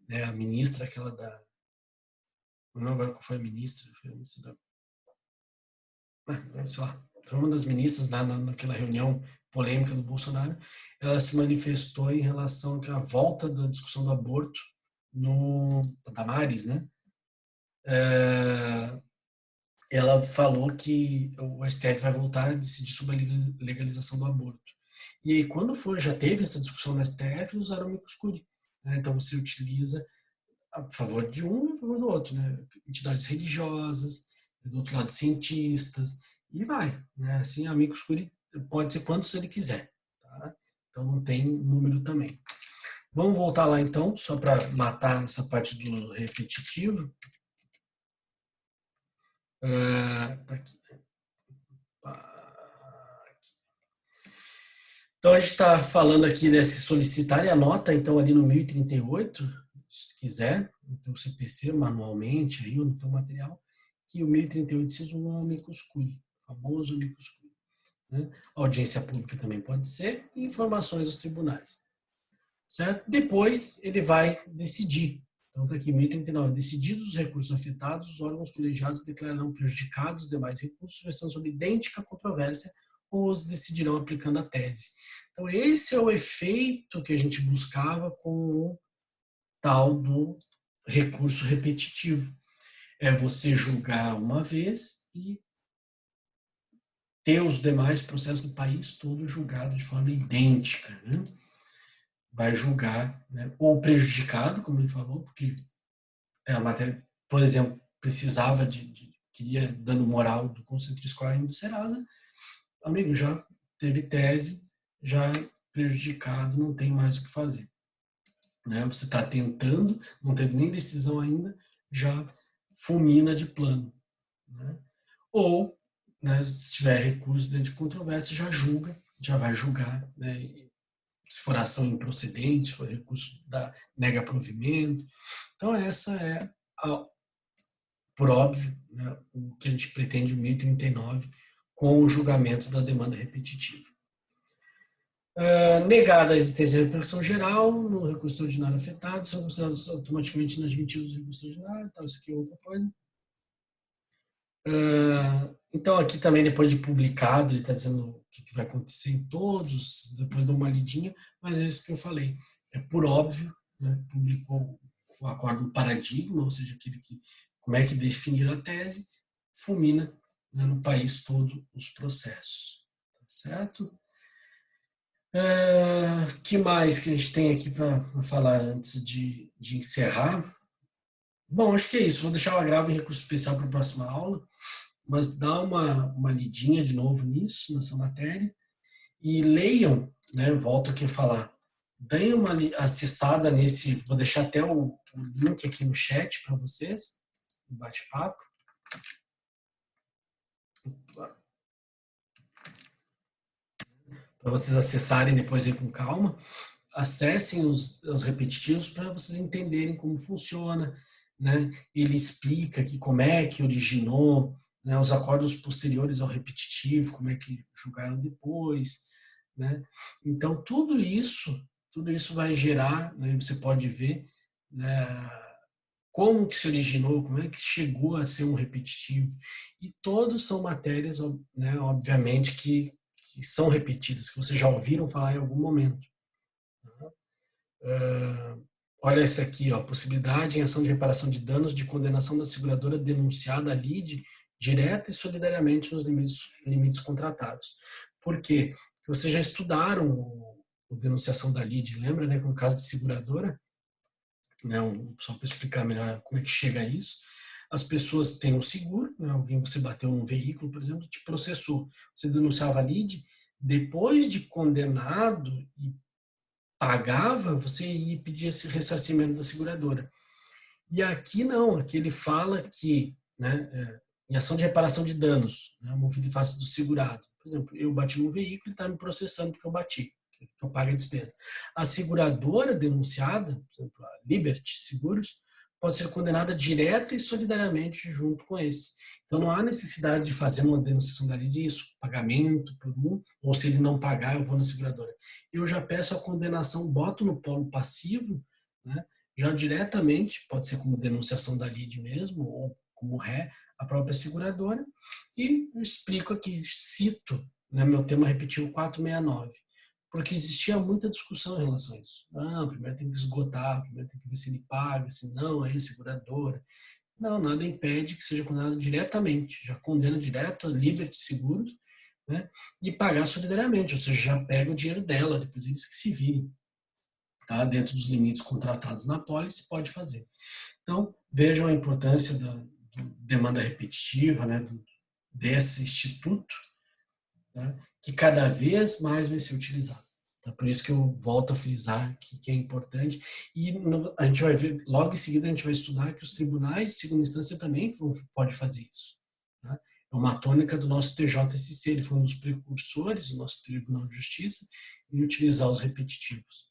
[SPEAKER 1] né? A ministra, aquela da. Não lembro agora qual foi a ministra. Foi a ministra da. Sei lá. Foi uma das ministras lá naquela reunião polêmica do Bolsonaro. Ela se manifestou em relação à volta da discussão do aborto no Damares, né? Ela falou que o STF vai voltar a decidir sobre a legalização do aborto. E aí, quando já teve essa discussão no STF, usaram o amicus curiae, né? Então você utiliza a favor de um e a favor do outro, né? Entidades religiosas, do outro lado cientistas, e vai, né? Assim, amicus curiae pode ser quantos ele quiser, tá? Então não tem número também. Vamos voltar lá então, só para matar essa parte do repetitivo. Tá aqui. Então a gente está falando aqui desse solicitar e anota então ali no 1038, se quiser, no teu CPC manualmente aí ou no teu material, que o 1038 se usa um amicus curiae, famoso amicus curiae. né? Audiência pública também pode ser, e informações dos tribunais. Certo? Depois ele vai decidir. Então está aqui, 1039. Decididos os recursos afetados, os órgãos colegiados declararão prejudicados os demais recursos, versão sobre idêntica controvérsia, ou os decidirão aplicando a tese. Então esse é o efeito que a gente buscava com o tal do recurso repetitivo. É você julgar uma vez e ter os demais processos do país todo julgado de forma idêntica, né? Vai julgar, né, o prejudicado, como ele falou, porque a matéria, por exemplo, precisava queria dano moral do Conselho Escolar e do Serasa, amigo, já teve tese, já prejudicado, não tem mais o que fazer. Né? Você está tentando, não teve nem decisão ainda, já fulmina de plano. Né? Ou, né, se tiver recurso dentro de controvérsia, já julga, já vai julgar, né? Se for ação improcedente, se for recurso da nega provimento. Então essa é, por óbvio, né, o que a gente pretende o 1039 com o julgamento da demanda repetitiva. Negada a existência da repercussão geral no recurso ordinário afetado, são considerados automaticamente inadmitidos no recurso ordinário, então isso aqui é outra coisa. Então aqui também, depois de publicado, ele está dizendo o que vai acontecer em todos, depois dá uma lidinha, mas é isso que eu falei. É por óbvio, né, publicou o acordo paradigma, ou seja, aquele que, como é que definiram a tese, fulmina, né, no país todo os processos. Tá certo? Que mais que a gente tem aqui para falar antes de encerrar? Bom, acho que é isso. Vou deixar o agravo em recurso especial para a próxima aula, mas dá uma lidinha de novo nisso, nessa matéria, e leiam, né, volto aqui a falar, deem uma acessada nesse, vou deixar até o link aqui no chat para vocês, no bate-papo. Para vocês acessarem depois aí com calma. Acessem os repetitivos para vocês entenderem como funciona, né? Ele explica que como é que originou, né, os acordos posteriores ao repetitivo, como é que julgaram depois, né? Então tudo isso vai gerar, né, você pode ver, né, como que se originou, como é que chegou a ser um repetitivo, e todos são matérias, né, obviamente que são repetidas, que vocês já ouviram falar em algum momento. Olha esse aqui, ó, possibilidade em ação de reparação de danos de condenação da seguradora denunciada à lide direta e solidariamente nos limites contratados. Por quê? Porque vocês já estudaram o denunciação da lide, lembra, né, com o caso de seguradora, né, só para explicar melhor como é que chega a isso. As pessoas têm um seguro, né, alguém, você bateu num veículo, por exemplo, te processou. Você denunciava a lide, depois de condenado e pagava, você ia pedir esse ressarcimento da seguradora. E aqui não, aqui ele fala que, né, em ação de reparação de danos, né, uma filha face do segurado. Por exemplo, eu bati num veículo e está me processando porque eu bati, que eu pago a despesa. A seguradora denunciada, por exemplo, a Liberty Seguros, pode ser condenada direta e solidariamente junto com esse. Então não há necessidade de fazer uma denunciação da lei disso, pagamento por um, ou se ele não pagar, eu vou na seguradora. Eu já peço a condenação, boto no polo passivo, né, já diretamente, pode ser como denunciação da lide mesmo, ou como ré, a própria seguradora, e eu explico aqui, cito, né, meu tema repetido 469, porque existia muita discussão em relação a isso. Ah, primeiro tem que esgotar, primeiro tem que ver se ele paga, se não, aí a seguradora. Não, nada impede que seja condenado diretamente, já condena direto a Liberty Seguros, né, e pagar solidariamente, ou seja, já pega o dinheiro dela, depois eles que se virem. Tá? Dentro dos limites contratados na pólice, pode fazer. Então, vejam a importância da demanda repetitiva, né, desse instituto, né, que cada vez mais vai ser utilizado. Tá? Por isso que eu volto a frisar que é importante. E a gente vai ver, logo em seguida, a gente vai estudar que os tribunais de segunda instância também podem fazer isso. Tá? É uma tônica do nosso TJSC, ele foi um dos precursores do nosso Tribunal de Justiça em utilizar os repetitivos.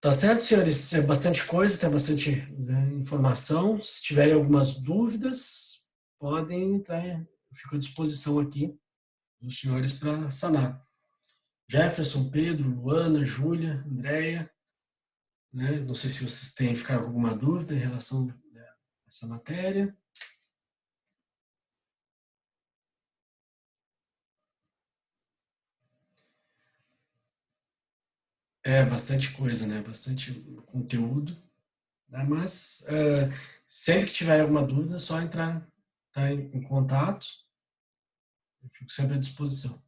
[SPEAKER 1] Tá certo, senhores? É bastante coisa, tem bastante, né, informação. Se tiverem algumas dúvidas, podem entrar. Eu fico à disposição aqui dos senhores para sanar. Jefferson, Pedro, Luana, Júlia, Andréia, né? Não sei se vocês têm ficado com alguma dúvida em relação a essa matéria. É bastante coisa, né? Bastante conteúdo, né? Mas sempre que tiver alguma dúvida, é só entrar, tá em contato. Eu fico sempre à disposição.